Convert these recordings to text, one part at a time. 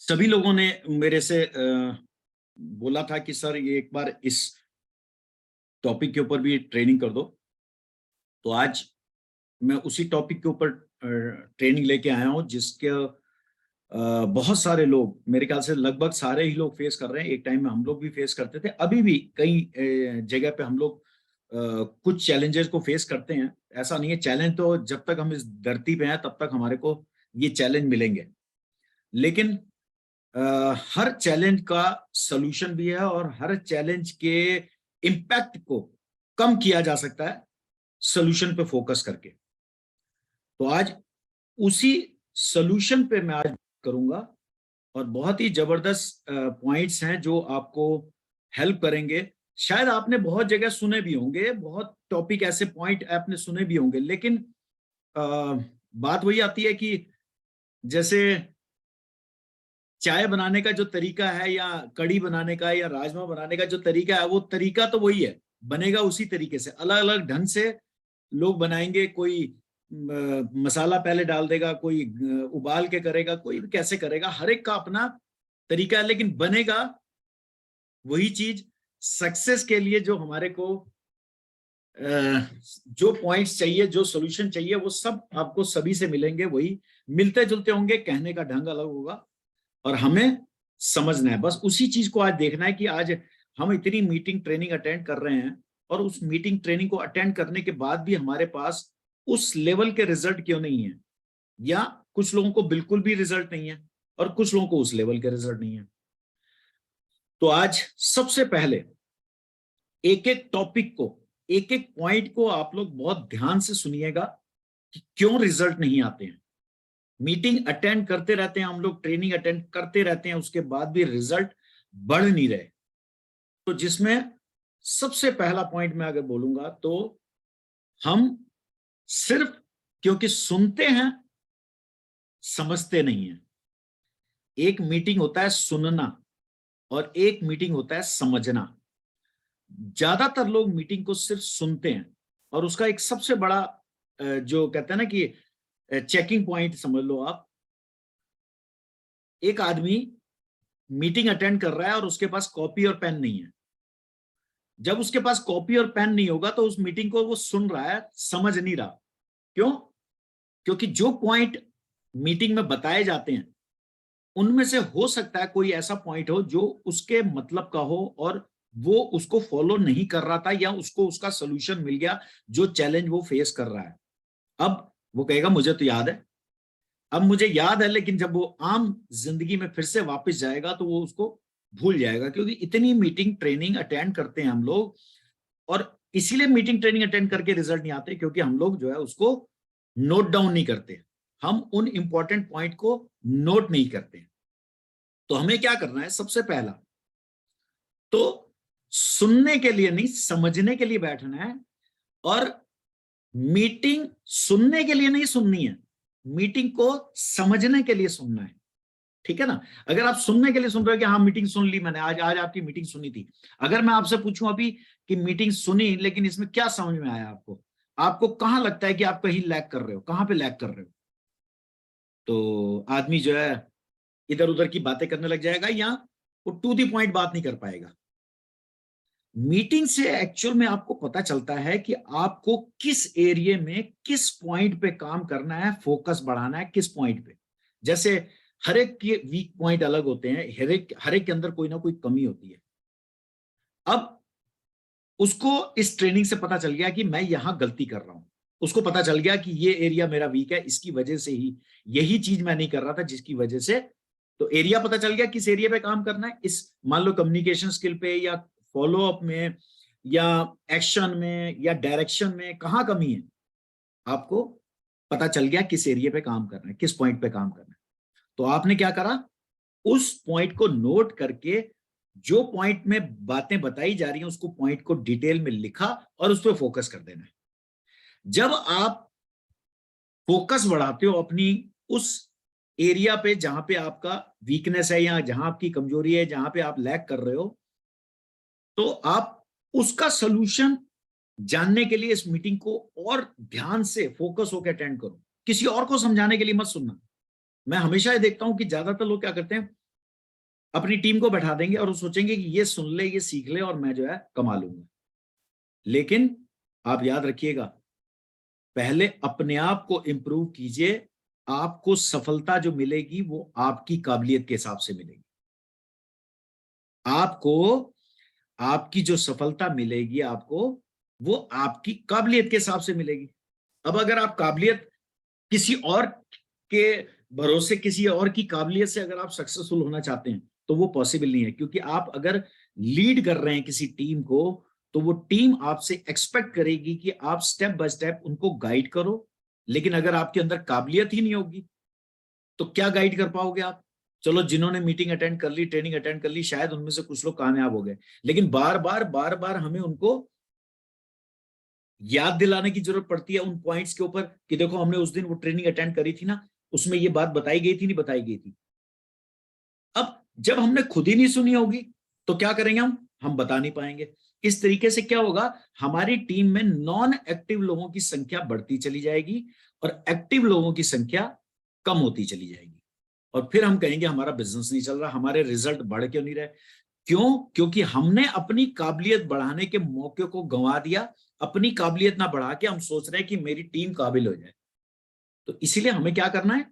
सभी लोगों ने मेरे से बोला था कि सर ये एक बार इस टॉपिक के ऊपर भी ट्रेनिंग कर दो। तो आज मैं उसी टॉपिक के ऊपर ट्रेनिंग लेके आया हूँ जिसके बहुत सारे लोग, मेरे ख्याल से लगभग सारे ही लोग फेस कर रहे हैं। एक टाइम में हम लोग भी फेस करते थे, अभी भी कई जगह पे हम लोग कुछ चैलेंजेस को फेस करते हैं। ऐसा नहीं है, चैलेंज तो जब तक हम इस धरती पे हैं तब तक हमारे को ये चैलेंज मिलेंगे। लेकिन हर चैलेंज का सॉल्यूशन भी है और हर चैलेंज के इम्पैक्ट को कम किया जा सकता है सॉल्यूशन पे फोकस करके। तो आज उसी सॉल्यूशन पे मैं आज करूंगा और बहुत ही जबरदस्त पॉइंट्स हैं जो आपको हेल्प करेंगे। शायद आपने बहुत जगह सुने भी होंगे, बहुत टॉपिक ऐसे पॉइंट आपने सुने भी होंगे, लेकिन बात वही आती है कि जैसे चाय बनाने का जो तरीका है या कढ़ी बनाने का या राजमा बनाने का जो तरीका है, वो तरीका तो वही है, बनेगा उसी तरीके से। अलग अलग ढंग से लोग बनाएंगे, कोई मसाला पहले डाल देगा, कोई उबाल के करेगा, कोई कैसे करेगा, हर एक का अपना तरीका है, लेकिन बनेगा वही चीज। सक्सेस के लिए जो हमारे को जो पॉइंट्स चाहिए, जो सॉल्यूशन चाहिए, वो सब आपको सभी से मिलेंगे। वही मिलते जुलते होंगे, कहने का ढंग अलग होगा और हमें समझना है। बस उसी चीज को आज देखना है कि आज हम इतनी मीटिंग ट्रेनिंग अटेंड कर रहे हैं और उस मीटिंग ट्रेनिंग को अटेंड करने के बाद भी हमारे पास उस लेवल के रिजल्ट क्यों नहीं है, या कुछ लोगों को बिल्कुल भी रिजल्ट नहीं है और कुछ लोगों को उस लेवल के रिजल्ट नहीं है। तो आज सबसे पहले एक एक टॉपिक को, एक एक पॉइंट को आप लोग बहुत ध्यान से सुनिएगा कि क्यों रिजल्ट नहीं आते हैं। मीटिंग अटेंड करते रहते हैं हम लोग, ट्रेनिंग अटेंड करते रहते हैं, उसके बाद भी रिजल्ट बढ़ नहीं रहे। तो जिसमें सबसे पहला पॉइंट मैं अगर बोलूंगा तो हम सिर्फ क्योंकि सुनते हैं, समझते नहीं है। एक मीटिंग होता है सुनना और एक मीटिंग होता है समझना। ज्यादातर लोग मीटिंग को सिर्फ सुनते हैं और उसका एक सबसे बड़ा जो कहते हैं ना कि चेकिंग पॉइंट समझ लो आप। एक आदमी मीटिंग अटेंड कर रहा है और उसके पास कॉपी और पेन नहीं है। जब उसके पास कॉपी और पेन नहीं होगा तो उस मीटिंग को वो सुन रहा है, समझ नहीं रहा। क्यों? क्योंकि जो पॉइंट मीटिंग में बताए जाते हैं उनमें से हो सकता है कोई ऐसा पॉइंट हो जो उसके मतलब का हो और वो उसको फॉलो नहीं कर रहा था, या उसको उसका सोल्यूशन मिल गया जो चैलेंज वो फेस कर रहा है। अब वो कहेगा मुझे तो याद है, अब मुझे याद है, लेकिन जब वो आम जिंदगी में फिर से वापस जाएगा तो वो उसको भूल जाएगा। क्योंकि इतनी मीटिंग ट्रेनिंग अटेंड करते हैं हम लोग, और इसीलिए मीटिंग ट्रेनिंग अटेंड करके रिजल्ट नहीं आते, क्योंकि हम लोग जो है उसको नोट डाउन नहीं करते। हम उन इंपॉर्टेंट पॉइंट को नोट नहीं करते। तो हमें क्या करना है? सबसे पहला तो सुनने के लिए नहीं, समझने के लिए बैठना है। और मीटिंग सुनने के लिए नहीं सुननी है, मीटिंग को समझने के लिए सुनना है। ठीक है ना? अगर आप सुनने के लिए सुन रहे हो कि हाँ मीटिंग सुन ली मैंने, आज आज आपकी मीटिंग सुनी थी, अगर मैं आपसे पूछूं अभी कि मीटिंग सुनी लेकिन इसमें क्या समझ में आया आपको, आपको कहां लगता है कि आप कहीं लैग कर रहे हो, कहां पे लैग कर रहे हो? तो आदमी जो है इधर उधर की बातें करने लग जाएगा या वो टू दी पॉइंट बात नहीं कर पाएगा। मीटिंग से एक्चुअल में आपको पता चलता है कि आपको किस एरिया में किस पॉइंट पे काम करना है, फोकस बढ़ाना है किस पॉइंट पे। जैसे हर एक के वीक पॉइंट अलग होते हैं, हर एक के अंदर कोई ना कोई कमी होती है। अब उसको इस ट्रेनिंग से पता चल गया कि मैं यहां गलती कर रहा हूं, उसको पता चल गया कि ये एरिया मेरा वीक है, इसकी वजह से ही यही चीज मैं नहीं कर रहा था जिसकी वजह से। तो एरिया पता चल गया किस एरिया पे काम करना है, इस मान लो कम्युनिकेशन स्किल पे या फॉलो अप में या एक्शन में या डायरेक्शन में कहां कमी है, आपको पता चल गया किस एरिया पे काम करना है, किस पॉइंट पे काम करना है। तो आपने क्या करा? उस पॉइंट को नोट करके जो पॉइंट में बातें बताई जा रही हैं उसको पॉइंट को डिटेल में लिखा और उस पर फोकस कर देना है। जब आप फोकस बढ़ाते हो अपनी उस एरिया पे जहां पे आपका वीकनेस है या जहां आपकी कमजोरी है, जहां पे आप लैग कर रहे हो, तो आप उसका सोल्यूशन जानने के लिए इस मीटिंग को और ध्यान से फोकस होकर अटेंड करो। किसी और को समझाने के लिए मत सुनना। मैं हमेशा ये देखता हूं कि ज्यादातर लोग क्या करते हैं, अपनी टीम को बैठा देंगे और वो सोचेंगे कि ये सुन ले, ये सीख ले और मैं जो है कमा लूंगा। लेकिन आप याद रखिएगा, पहले अपने आप को इंप्रूव कीजिए। आपको सफलता जो मिलेगी वो आपकी काबिलियत के हिसाब से मिलेगी। आपको आपकी जो सफलता मिलेगी आपको, वो आपकी काबिलियत के हिसाब से मिलेगी। अब अगर आप काबिलियत किसी और के भरोसे, किसी और की काबिलियत से अगर आप सक्सेसफुल होना चाहते हैं तो वो पॉसिबल नहीं है, क्योंकि आप अगर लीड कर रहे हैं किसी टीम को तो वो टीम आपसे एक्सपेक्ट करेगी कि आप स्टेप बाय स्टेप उनको गाइड करो। लेकिन अगर आपके अंदर काबिलियत ही नहीं होगी तो क्या गाइड कर पाओगे आप? चलो, जिन्होंने मीटिंग अटेंड कर ली, ट्रेनिंग अटेंड कर ली, शायद उनमें से कुछ लोग कामयाब हो गए, लेकिन बार बार हमें उनको याद दिलाने की जरूरत पड़ती है उन पॉइंट्स के ऊपर कि देखो हमने उस दिन वो ट्रेनिंग अटेंड करी थी ना, उसमें ये बात बताई गई थी, नहीं बताई गई थी। अब जब हमने खुद ही नहीं सुनी होगी तो क्या करेंगे हम बता नहीं पाएंगे। इस तरीके से क्या होगा, हमारी टीम में नॉन एक्टिव लोगों की संख्या बढ़ती चली जाएगी और एक्टिव लोगों की संख्या कम होती चली जाएगी। और फिर हम कहेंगे हमारा बिजनेस नहीं चल रहा, हमारे रिजल्ट बढ़ क्यों नहीं रहे? क्यों? क्योंकि हमने अपनी काबिलियत बढ़ाने के मौके को गंवा दिया। अपनी काबिलियत ना बढ़ा के हम सोच रहे हैं कि मेरी टीम काबिल हो जाए। तो इसीलिए हमें क्या करना है,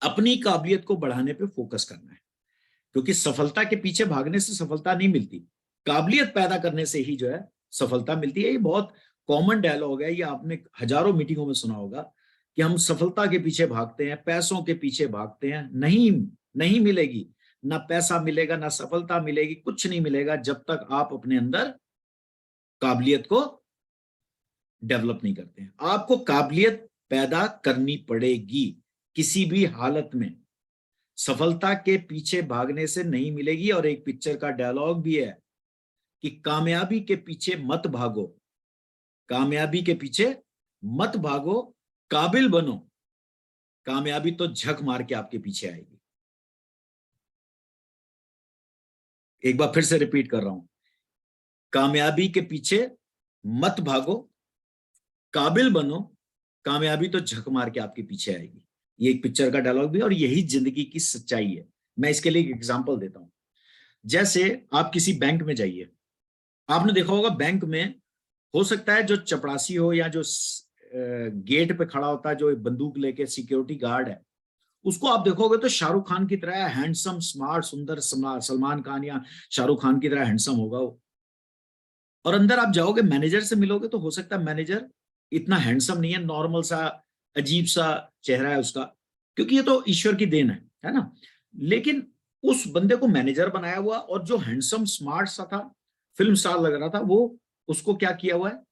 अपनी काबिलियत को बढ़ाने पे फोकस करना है, क्योंकि सफलता के पीछे भागने से सफलता नहीं मिलती, काबिलियत पैदा करने से ही जो है सफलता मिलती है। ये बहुत कॉमन डायलॉग है, ये आपने हजारों मीटिंगों में सुना होगा कि हम सफलता के पीछे भागते हैं, पैसों के पीछे भागते हैं। नहीं, नहीं मिलेगी। ना पैसा मिलेगा, ना सफलता मिलेगी, कुछ नहीं मिलेगा जब तक आप अपने अंदर काबिलियत को डेवलप नहीं करते हैं। आपको काबिलियत पैदा करनी पड़ेगी किसी भी हालत में, सफलता के पीछे भागने से नहीं मिलेगी। और एक पिक्चर का डायलॉग भी है कि कामयाबी के पीछे मत भागो, कामयाबी के पीछे मत भागो, काबिल बनो, कामयाबी तो झक मार के आपके पीछे आएगी। एक बार फिर से रिपीट कर रहा हूं, कामयाबी के पीछे मत भागो, काबिल बनो, कामयाबी तो झक मार के आपके पीछे आएगी। ये एक पिक्चर का डायलॉग भी है और यही जिंदगी की सच्चाई है। मैं इसके लिए एक एग्जांपल देता हूं। जैसे आप किसी बैंक में जाइए, आपने देखा होगा बैंक में हो सकता है जो चपरासी हो या जो गेट पे खड़ा होता है जो बंदूक लेके सिक्योरिटी गार्ड है, उसको आप देखोगे तो शाहरुख खान की तरह हैंडसम, स्मार्ट, सुंदर, सलमान खान या शाहरुख खान की तरह हैंडसम होगा वो। और अंदर आप जाओगे, मैनेजर से मिलोगे तो हो सकता है मैनेजर इतना हैंडसम नहीं है, नॉर्मल सा, अजीब सा चेहरा है उसका, क्योंकि ये तो ईश्वर की देन है ना। लेकिन उस बंदे को मैनेजर बनाया हुआ और जो हैंडसम स्मार्ट सा था, फिल्म स्टार लग रहा था, वो उसको क्या किया हुआ है,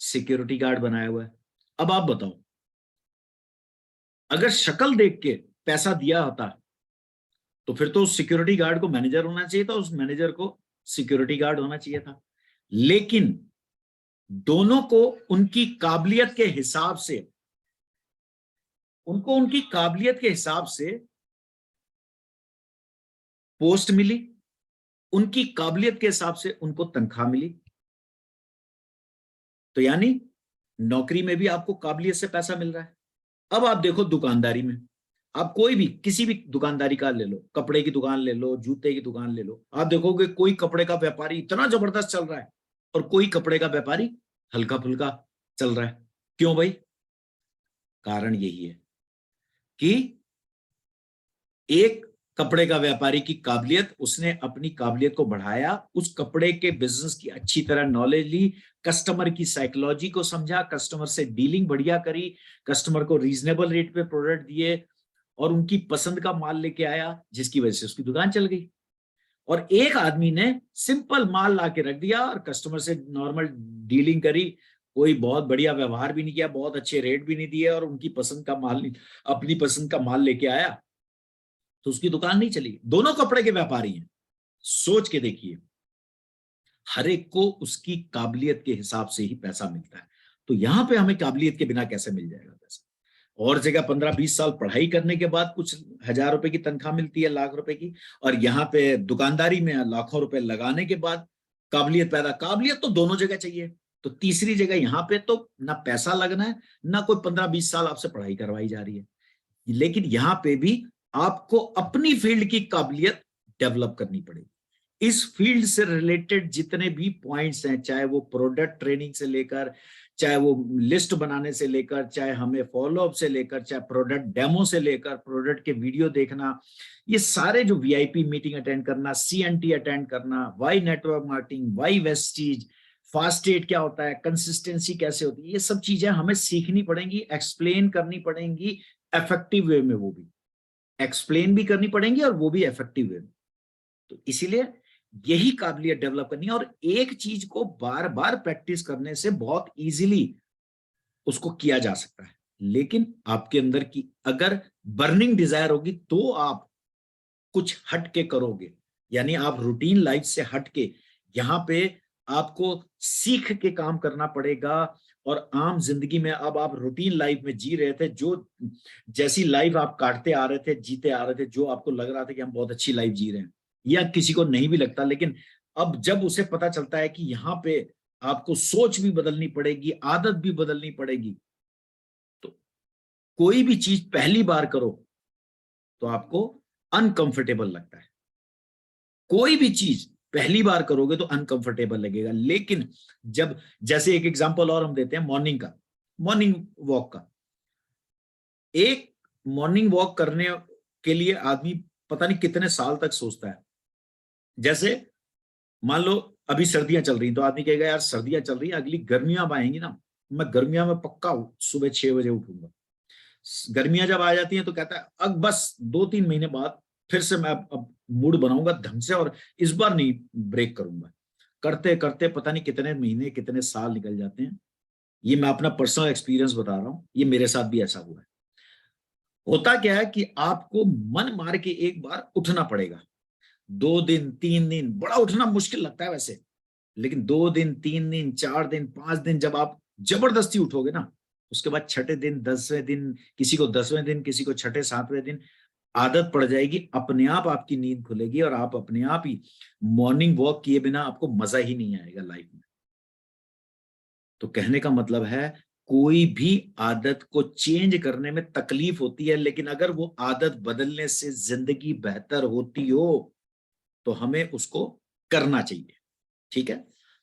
सिक्योरिटी गार्ड बनाया हुआ है। अब आप बताओ, अगर शक्ल देख के पैसा दिया होता तो फिर तो उस सिक्योरिटी गार्ड को मैनेजर होना चाहिए था, उस मैनेजर को सिक्योरिटी गार्ड होना चाहिए था। लेकिन दोनों को उनकी काबिलियत के हिसाब से, उनको उनकी काबिलियत के हिसाब से पोस्ट मिली, उनकी काबिलियत के हिसाब से उनको तनख्वाह मिली। तो यानी नौकरी में भी आपको काबिलियत से पैसा मिल रहा है। अब आप देखो दुकानदारी में, आप कोई भी किसी भी दुकानदारी का ले लो, कपड़े की दुकान ले लो, जूते की दुकान ले लो, आप देखोगे कोई कपड़े का व्यापारी इतना जबरदस्त चल रहा है और कोई कपड़े का व्यापारी हल्का फुल्का चल रहा है। क्यों भाई? कारण यही है कि एक कपड़े का व्यापारी की काबिलियत, उसने अपनी काबिलियत को बढ़ाया, उस कपड़े के बिजनेस की अच्छी तरह नॉलेज ली, कस्टमर की साइकोलॉजी को समझा, कस्टमर से डीलिंग बढ़िया करी, कस्टमर को रीजनेबल रेट पे प्रोडक्ट दिए और उनकी पसंद का माल लेके आया, जिसकी वजह से उसकी दुकान चल गई। और एक आदमी ने सिंपल माल ला के रख दिया और कस्टमर से नॉर्मल डीलिंग करी, कोई बहुत बढ़िया व्यवहार भी नहीं किया, बहुत अच्छे रेट भी नहीं दिए और उनकी पसंद का माल नहीं, अपनी पसंद का माल लेके आया, तो उसकी दुकान नहीं चली। दोनों कपड़े के व्यापारी हैं। सोच के देखिए, हर एक को उसकी काबिलियत के हिसाब से ही पैसा मिलता है। तो यहां पे हमें काबिलियत के बिना कैसे मिल जाएगा पैसा? और जगह 15-20 साल पढ़ाई करने के बाद कुछ हजार रुपए की तनख्वाह मिलती है, लाख रुपए की, और यहाँ पे दुकानदारी में लाखों रुपए लगाने के बाद काबिलियत पैदा। काबिलियत तो दोनों जगह चाहिए, तो तीसरी जगह यहाँ पे तो ना पैसा लगना है, ना कोई 15-20 साल आपसे पढ़ाई करवाई जा रही है। लेकिन यहाँ पे भी आपको अपनी फील्ड की काबिलियत डेवलप करनी पड़ेगी। इस फील्ड से रिलेटेड जितने भी पॉइंट्स हैं, चाहे वो प्रोडक्ट ट्रेनिंग से लेकर, चाहे वो लिस्ट बनाने से लेकर, चाहे हमें फॉलोअप से लेकर, चाहे प्रोडक्ट डेमो से लेकर, प्रोडक्ट के वीडियो देखना, ये सारे जो वीआईपी मीटिंग अटेंड करना, सीएनटी अटेंड करना, why network marketing, why Vestige, फास्ट एड क्या होता है, कंसिस्टेंसी कैसे होती है, ये सब चीजें हमें सीखनी पड़ेंगी, एक्सप्लेन करनी पड़ेंगी इफेक्टिव वे में, वो भी एक्सप्लेन भी करनी पड़ेंगी और वो भी इफेक्टिव वे में। तो इसीलिए यही काबिलियत डेवलप करनी है, और एक चीज को बार बार प्रैक्टिस करने से बहुत इजीली उसको किया जा सकता है। लेकिन आपके अंदर की अगर बर्निंग डिजायर होगी तो आप कुछ हट के करोगे, यानी आप रूटीन लाइफ से हट के यहाँ पे आपको सीख के काम करना पड़ेगा। और आम जिंदगी में अब आप रूटीन लाइफ में जी रहे थे, जो जैसी लाइफ आप काटते आ रहे थे, जीते आ रहे थे, जो आपको लग रहा था कि हम बहुत अच्छी लाइफ जी रहे हैं, या किसी को नहीं भी लगता, लेकिन अब जब उसे पता चलता है कि यहाँ पे आपको सोच भी बदलनी पड़ेगी, आदत भी बदलनी पड़ेगी, तो कोई भी चीज पहली बार करो तो आपको अनकंफर्टेबल लगता है। कोई भी चीज पहली बार करोगे तो अनकंफर्टेबल लगेगा, लेकिन जब, जैसे एक एग्जांपल और हम देते हैं मॉर्निंग का, मॉर्निंग वॉक का। एक मॉर्निंग वॉक करने के लिए आदमी पता नहीं कितने साल तक सोचता है। जैसे मान लो अभी सर्दियां चल रही तो आदमी कहेगा यार सर्दियां चल रही है, अगली गर्मियां अब आएंगी ना, मैं गर्मियां में पक्का सुबह 6 बजे उठूंगा। गर्मियां जब आ जाती हैं तो कहता है अब बस 2-3 महीने बाद फिर से मैं अब मूड बनाऊंगा ढंग से और इस बार नहीं ब्रेक करूंगा। करते करते पता नहीं कितने महीने कितने साल निकल जाते हैं। ये मैं अपना पर्सनल एक्सपीरियंस बता रहा हूँ, ये मेरे साथ भी ऐसा हुआ है। होता क्या है कि आपको मन मार के एक बार उठना पड़ेगा। 2 दिन 3 दिन बड़ा उठना मुश्किल लगता है वैसे, लेकिन 2 दिन 3 दिन 4 दिन 5 दिन जब आप जबरदस्ती उठोगे ना, उसके बाद छठे दिन 10वें दिन, किसी को 10वें दिन, किसी को छठे 7वें दिन आदत पड़ जाएगी, अपने आप आपकी नींद खुलेगी और आप अपने आप ही मॉर्निंग वॉक किए बिना आपको मजा ही नहीं आएगा लाइफ में। तो कहने का मतलब है कोई भी आदत को चेंज करने में तकलीफ होती है, लेकिन अगर वो आदत बदलने से जिंदगी बेहतर होती हो तो हमें उसको करना चाहिए। ठीक है,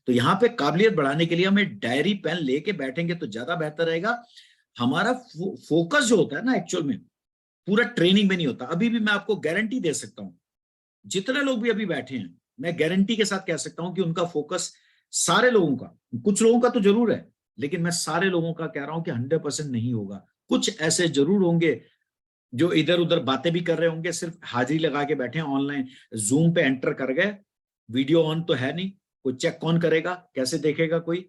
तो यहाँ पे काबिलियत बढ़ाने के लिए हमें डायरी पेन लेके बैठेंगे तो ज्यादा बेहतर रहेगा। हमारा फोकस जो होता है ना एक्चुअल में पूरा ट्रेनिंग में नहीं होता। अभी भी मैं आपको गारंटी दे सकता हूं, जितने लोग भी अभी बैठे हैं मैं गारंटी के साथ कह सकता हूं कि उनका फोकस, सारे लोगों का, कुछ लोगों का तो जरूर है, लेकिन मैं सारे लोगों का कह रहा हूं कि 100% नहीं होगा। कुछ ऐसे जरूर होंगे जो इधर उधर बातें भी कर रहे होंगे, सिर्फ हाजिरी लगा के बैठे हैं ऑनलाइन, जूम पे एंटर कर गए, वीडियो ऑन तो है नहीं, कोई चेक कौन करेगा, कैसे देखेगा, कोई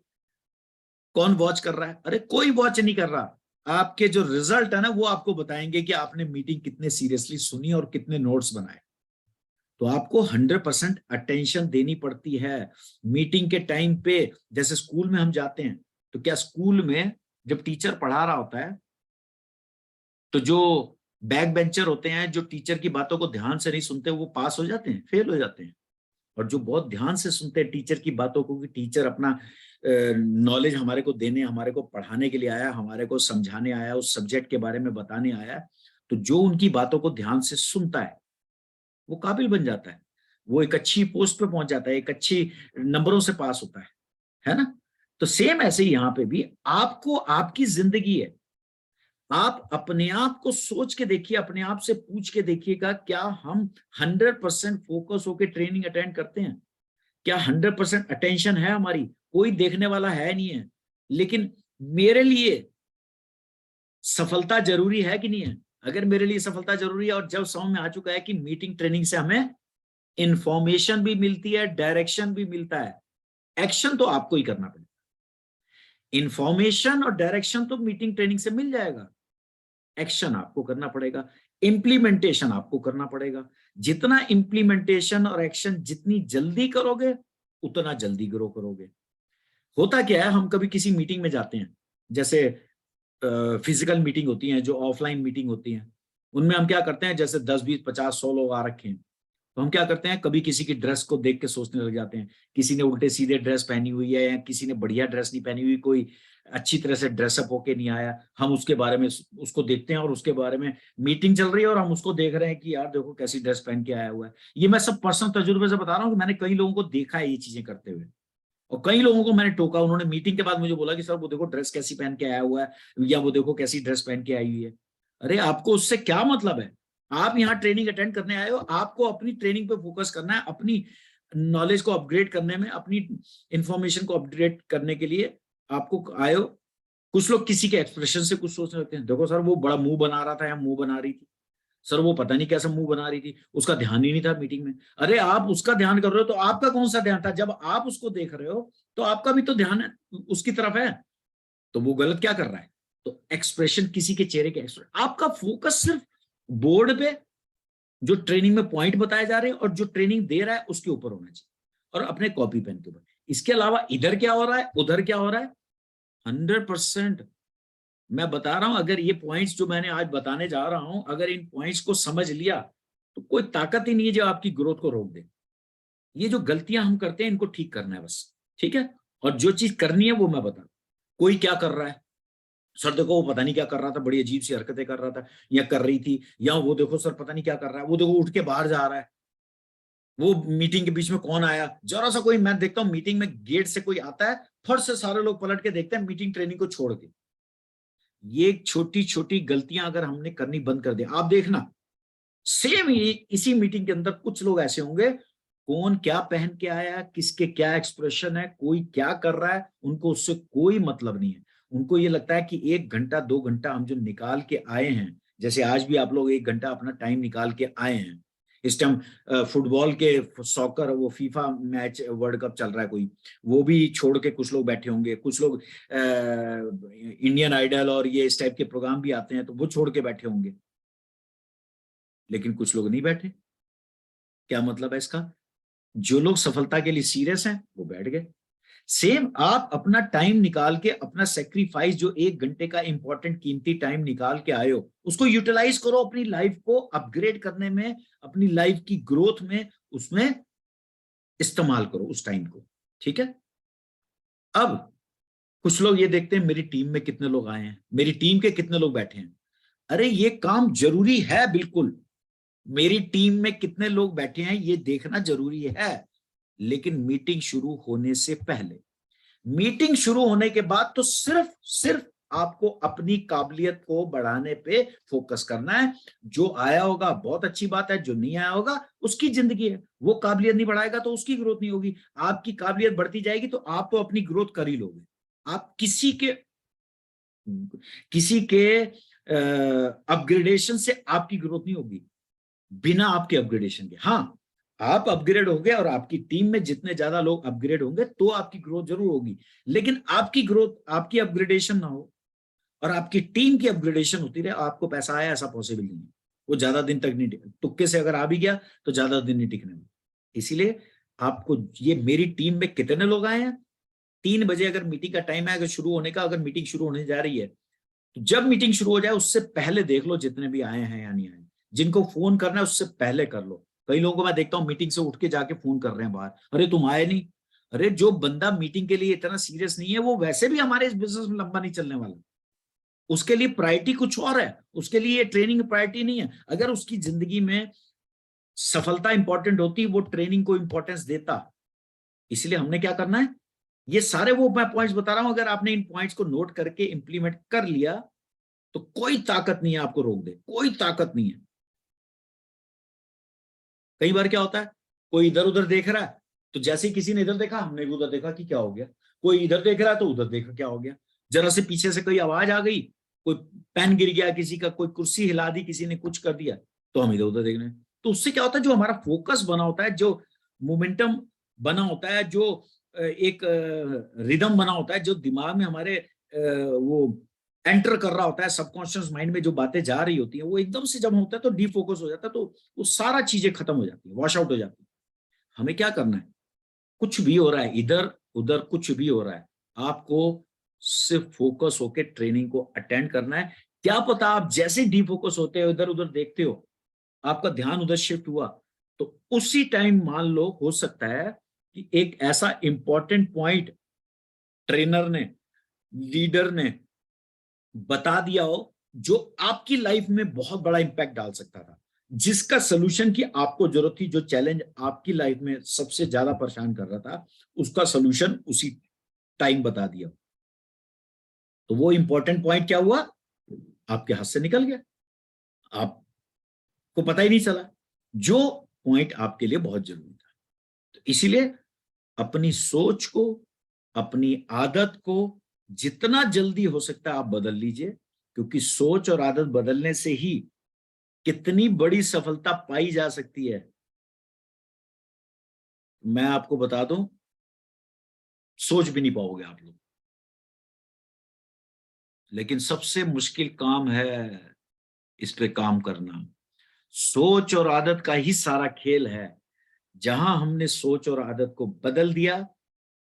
कौन वॉच कर रहा है? अरे कोई वॉच नहीं कर रहा। आपके जो रिजल्ट है ना वो आपको बताएंगे कि आपने मीटिंग कितने सीरियसली सुनी और कितने नोट्स बनाए। तो आपको 100% अटेंशन देनी पड़ती है मीटिंग के टाइम पे। जैसे स्कूल में हम जाते हैं तो क्या स्कूल में जब टीचर पढ़ा रहा होता है तो जो बैक बेंचर होते हैं, जो टीचर की बातों को ध्यान से नहीं सुनते, वो पास हो जाते हैं, फेल हो जाते हैं। और जो बहुत ध्यान से सुनते हैं टीचर की बातों को, कि टीचर अपना नॉलेज हमारे को देने, हमारे को पढ़ाने के लिए आया, हमारे को समझाने आया, उस सब्जेक्ट के बारे में बताने आया, तो जो उनकी बातों को ध्यान से सुनता है वो काबिल बन जाता है, वो एक अच्छी पोस्ट पे पहुंच जाता है, एक अच्छी नंबरों से पास होता है ना। तो सेम ऐसे ही यहाँ पे भी आपको, आपकी जिंदगी है, आप अपने आप को सोच के देखिए, अपने आप से पूछ के देखिएगा, क्या हम 100% फोकस होकर ट्रेनिंग अटेंड करते हैं? क्या 100% अटेंशन है हमारी? कोई देखने वाला है नहीं है, लेकिन मेरे लिए सफलता जरूरी है कि नहीं है? अगर मेरे लिए सफलता जरूरी है और जब समझ में आ चुका है कि मीटिंग ट्रेनिंग से हमें इंफॉर्मेशन भी मिलती है, डायरेक्शन भी मिलता है, एक्शन तो आपको ही करना पड़ेगा। इंफॉर्मेशन और डायरेक्शन तो मीटिंग ट्रेनिंग से मिल जाएगा, एक्शन आपको करना पड़ेगा, इंप्लीमेंटेशन आपको करना पड़ेगा। जितना इंप्लीमेंटेशन और एक्शन जितनी जल्दी करोगे उतना जल्दी ग्रो करोगे। होता क्या है, हम कभी किसी मीटिंग में जाते हैं, जैसे फिजिकल मीटिंग होती है, जो ऑफलाइन मीटिंग होती है, उनमें हम क्या करते हैं, जैसे 10 20 50 100 लोग आ रखे हैं, तो हम क्या करते हैं, कभी किसी की ड्रेस को देख के सोचने लग जाते हैं, किसी ने उल्टे सीधे ड्रेस पहनी हुई है या किसी ने बढ़िया ड्रेस नहीं पहनी हुई, कोई अच्छी तरह से ड्रेसअप होके नहीं आया, हम उसके बारे में उसको देखते हैं और उसके बारे में मीटिंग चल रही है और हम उसको देख रहे हैं कि यार देखो कैसी ड्रेस पहन के आया हुआ है। ये मैं सब पर्सनल तजुर्बे से बता रहा हूँ कि मैंने कई लोगों को देखा है ये चीजें करते हुए, और कई लोगों को मैंने टोका, उन्होंने मीटिंग के बाद मुझे बोला कि सर वो देखो ड्रेस कैसी पहन के आया हुआ है, या वो देखो कैसी ड्रेस पहन के आई हुई है। अरे आपको उससे क्या मतलब है? आप यहाँ ट्रेनिंग अटेंड करने आए हो, आपको अपनी ट्रेनिंग पे फोकस करना है, अपनी नॉलेज को अपग्रेड करने में, अपनी इंफॉर्मेशन को अपग्रेड करने के लिए आपको आए हो। कुछ लोग किसी के एक्सप्रेशन से कुछ सोचने लगते हैं, देखो सर वो बड़ा मुंह बना रहा था या मुंह बना रही थी, सर वो पता नहीं कैसा मुंह बना रही थी, उसका ध्यान ही नहीं था मीटिंग में। अरे आप उसका ध्यान कर रहे हो तो आपका कौन सा ध्यान था? जब आप उसको देख रहे हो तो आपका भी तो ध्यान है उसकी तरफ है, तो वो गलत क्या कर रहा है? तो एक्सप्रेशन, किसी के चेहरे के एक्सप्रेशन, आपका फोकस सिर्फ बोर्ड पे जो ट्रेनिंग में पॉइंट बताए जा रहे हैं और जो ट्रेनिंग दे रहा है उसके ऊपर होना चाहिए, और अपने कॉपी पेन के ऊपर। इसके अलावा इधर क्या हो रहा है, उधर क्या हो रहा है, 100% मैं बता रहा हूं, अगर ये पॉइंट्स जो मैंने आज बताने जा रहा हूं, अगर इन पॉइंट्स को समझ लिया तो कोई ताकत ही नहीं है जो आपकी ग्रोथ को रोक दे। ये जो गलतियां हम करते हैं इनको ठीक करना है बस, ठीक है? और जो चीज करनी है वो मैं बता, कोई क्या कर रहा है, सर देखो वो पता नहीं क्या कर रहा था, बड़ी अजीब सी हरकतें कर रहा था या कर रही थी, या वो देखो सर पता नहीं क्या कर रहा है, वो देखो उठ के बाहर जा रहा है, वो मीटिंग के बीच में कौन आया, जरा सा कोई, मैं देखता हूँ मीटिंग में गेट से कोई आता है, फट से सारे लोग पलट के देखते हैं मीटिंग ट्रेनिंग को छोड़ के। ये छोटी छोटी गलतियां अगर हमने करनी बंद कर दिया, आप देखना सेम इसी मीटिंग के अंदर कुछ लोग ऐसे होंगे, कौन क्या पहन के आया, किसके क्या एक्सप्रेशन है, कोई क्या कर रहा है, उनको उससे कोई मतलब नहीं है। उनको ये लगता है कि 1 घंटा 2 घंटा हम जो निकाल के आए हैं, जैसे आज भी आप लोग 1 घंटा अपना टाइम निकाल के आए हैं, इस टाइम फुटबॉल के सॉकर वो फीफा मैच वर्ल्ड कप चल रहा है, कोई वो भी छोड़ के कुछ लोग बैठे होंगे, कुछ लोग इंडियन आइडल और ये इस टाइप के प्रोग्राम भी आते हैं तो वो छोड़ के बैठे होंगे, लेकिन कुछ लोग नहीं बैठे। क्या मतलब है इसका? जो लोग सफलता के लिए सीरियस हैं वो बैठ गए। सेम आप अपना टाइम निकाल के, अपना सेक्रीफाइस, जो 1 घंटे का इंपॉर्टेंट कीमती टाइम निकाल के आए हो, उसको यूटिलाइज करो अपनी लाइफ को अपग्रेड करने में, अपनी लाइफ की ग्रोथ में, उसमें इस्तेमाल करो उस टाइम को, ठीक है? अब कुछ लोग ये देखते हैं मेरी टीम में कितने लोग आए हैं, मेरी टीम के कितने लोग बैठे हैं। अरे ये काम जरूरी है, बिल्कुल मेरी टीम में कितने लोग बैठे हैं ये देखना जरूरी है, लेकिन मीटिंग शुरू होने से पहले, मीटिंग शुरू होने के बाद तो सिर्फ सिर्फ आपको अपनी काबिलियत को बढ़ाने पे फोकस करना है। जो आया होगा बहुत अच्छी बात है, जो नहीं आया होगा उसकी जिंदगी है, वो काबिलियत नहीं बढ़ाएगा तो उसकी ग्रोथ नहीं होगी। आपकी काबिलियत बढ़ती जाएगी तो आप तो अपनी ग्रोथ कर ही लोगे। आप किसी के अपग्रेडेशन से आपकी ग्रोथ नहीं होगी, बिना आपके अपग्रेडेशन के। हाँ, आप अपग्रेड होंगे और आपकी टीम में जितने ज्यादा लोग अपग्रेड होंगे तो आपकी ग्रोथ जरूर होगी, लेकिन आपकी ग्रोथ, आपकी अपग्रेडेशन ना हो और आपकी टीम की अपग्रेडेशन होती रहे, आपको पैसा आया ऐसा पॉसिबल नहीं है। वो ज्यादा दिन तक नहीं टिके, तुक्के से अगर आ भी गया तो ज्यादा दिन नहीं टिकने वाला। इसीलिए आपको ये, मेरी टीम में कितने लोग आए हैं, 3 बजे अगर मीटिंग का टाइम है, अगर शुरू होने का, अगर मीटिंग शुरू होने जा रही है, तो जब मीटिंग शुरू हो जाए उससे पहले देख लो जितने भी आए हैं या नहीं आए। जिनको फोन करना है उससे पहले कर लो। कई लोगों को मैं देखता हूँ मीटिंग से उठ के जाके फोन कर रहे हैं बाहर, अरे तुम आए नहीं। अरे जो बंदा मीटिंग के लिए इतना सीरियस नहीं है वो वैसे भी हमारे इस बिजनेस में लंबा नहीं चलने वाला। उसके लिए प्रायोरिटी कुछ और है, उसके लिए ट्रेनिंग प्रायोरिटी नहीं है। अगर उसकी जिंदगी में सफलता इंपॉर्टेंट होती वो ट्रेनिंग को इंपॉर्टेंस देता। इसलिए हमने क्या करना है, ये सारे वो मैं पॉइंट्स बता रहा हूं, अगर आपने इन पॉइंट्स को नोट करके इंप्लीमेंट कर लिया तो कोई ताकत नहीं है आपको रोक दे, कोई ताकत नहीं है। कई बार क्या होता है, कोई इधर उधर देख रहा है तो जैसे ही किसी ने इधर देखा हमने भी उधर देखा कि क्या हो गया, कोई इधर देख रहा है तो उधर देखा क्या हो गया, जरा से पीछे से कोई आवाज आ गई, कोई पेन गिर गया किसी का, कोई कुर्सी हिला दी किसी ने, कुछ कर दिया, तो हम इधर उधर देख रहे हैं। तो उससे क्या होता है, जो हमारा फोकस बना होता है, जो मोमेंटम बना होता है, जो एक रिदम बना होता है, जो दिमाग में हमारे वो एंटर कर रहा होता है, सबकॉन्शियस माइंड में जो बातें जा रही होती हैं, वो एकदम से जब होता है तो डीफोकस हो जाता है, तो वो सारा चीजें खत्म हो जाती है, वॉश आउट हो जाती है। हमें क्या करना है, कुछ भी हो रहा है इधर उधर, कुछ भी हो रहा है, आपको सिर्फ फोकस होकर ट्रेनिंग को अटेंड करना है। क्या पता आप जैसे डीफोकस होते हो, इधर उधर देखते हो, आपका ध्यान उधर शिफ्ट हुआ, तो उसी टाइम मान लो हो सकता है कि एक ऐसा इंपॉर्टेंट पॉइंट ट्रेनर ने, लीडर ने बता दिया हो जो आपकी लाइफ में बहुत बड़ा इंपैक्ट डाल सकता था, जिसका सोल्यूशन की आपको जरूरत थी, जो चैलेंज आपकी लाइफ में सबसे ज्यादा परेशान कर रहा था, उसका सोल्यूशन उसी टाइम बता दिया। तो वो इंपॉर्टेंट पॉइंट क्या हुआ, आपके हाथ से निकल गया, आपको पता ही नहीं चला, जो पॉइंट आपके लिए बहुत जरूरी था। तो इसीलिए अपनी सोच को, अपनी आदत को जितना जल्दी हो सकता है आप बदल लीजिए, क्योंकि सोच और आदत बदलने से ही कितनी बड़ी सफलता पाई जा सकती है। मैं आपको बता दूं, सोच भी नहीं पाओगे आप लोग। लेकिन सबसे मुश्किल काम है इस पे काम करना। सोच और आदत का ही सारा खेल है। जहां हमने सोच और आदत को बदल दिया,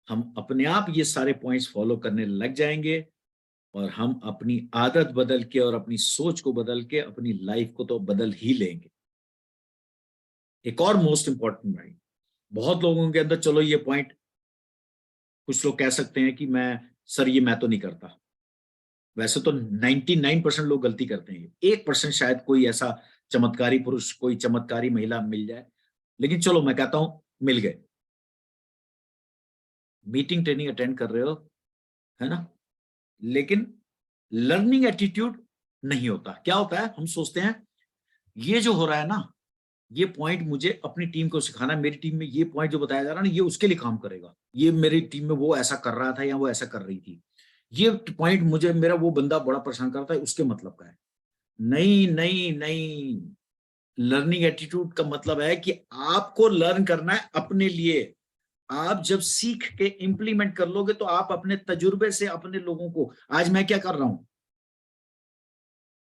हम अपने आप ये सारे पॉइंट्स फॉलो करने लग जाएंगे, और हम अपनी आदत बदल के और अपनी सोच को बदल के अपनी लाइफ को तो बदल ही लेंगे। एक और मोस्ट इंपॉर्टेंट पॉइंट, बहुत लोगों के अंदर, चलो ये पॉइंट कुछ लोग कह सकते हैं कि मैं, सर ये मैं तो नहीं करता। वैसे तो 99% लोग गलती करते हैं, 1% शायद कोई ऐसा चमत्कारी पुरुष, कोई चमत्कारी महिला मिल जाए। लेकिन चलो मैं कहता हूं मिल गए, मीटिंग ट्रेनिंग अटेंड कर रहे हो, है ना, लेकिन लर्निंग एटीट्यूड नहीं होता। क्या होता है, हम सोचते हैं ये जो हो रहा है ना, ये पॉइंट मुझे अपनी टीम को सिखाना है, मेरी टीम में ये पॉइंट जो बताया जा रहा है ना, ये उसके लिए काम करेगा, ये मेरी टीम में वो ऐसा कर रहा था या वो ऐसा कर रही थी, ये पॉइंट मुझे, मेरा वो बंदा बड़ा परेशान करता है, उसके मतलब का है। नहीं नहीं नहीं, लर्निंग एटीट्यूड का मतलब है कि आपको लर्न करना है अपने लिए। आप जब सीख के इंप्लीमेंट कर लोगे तो आप अपने तजुर्बे से अपने लोगों को, आज मैं क्या कर रहा हूं,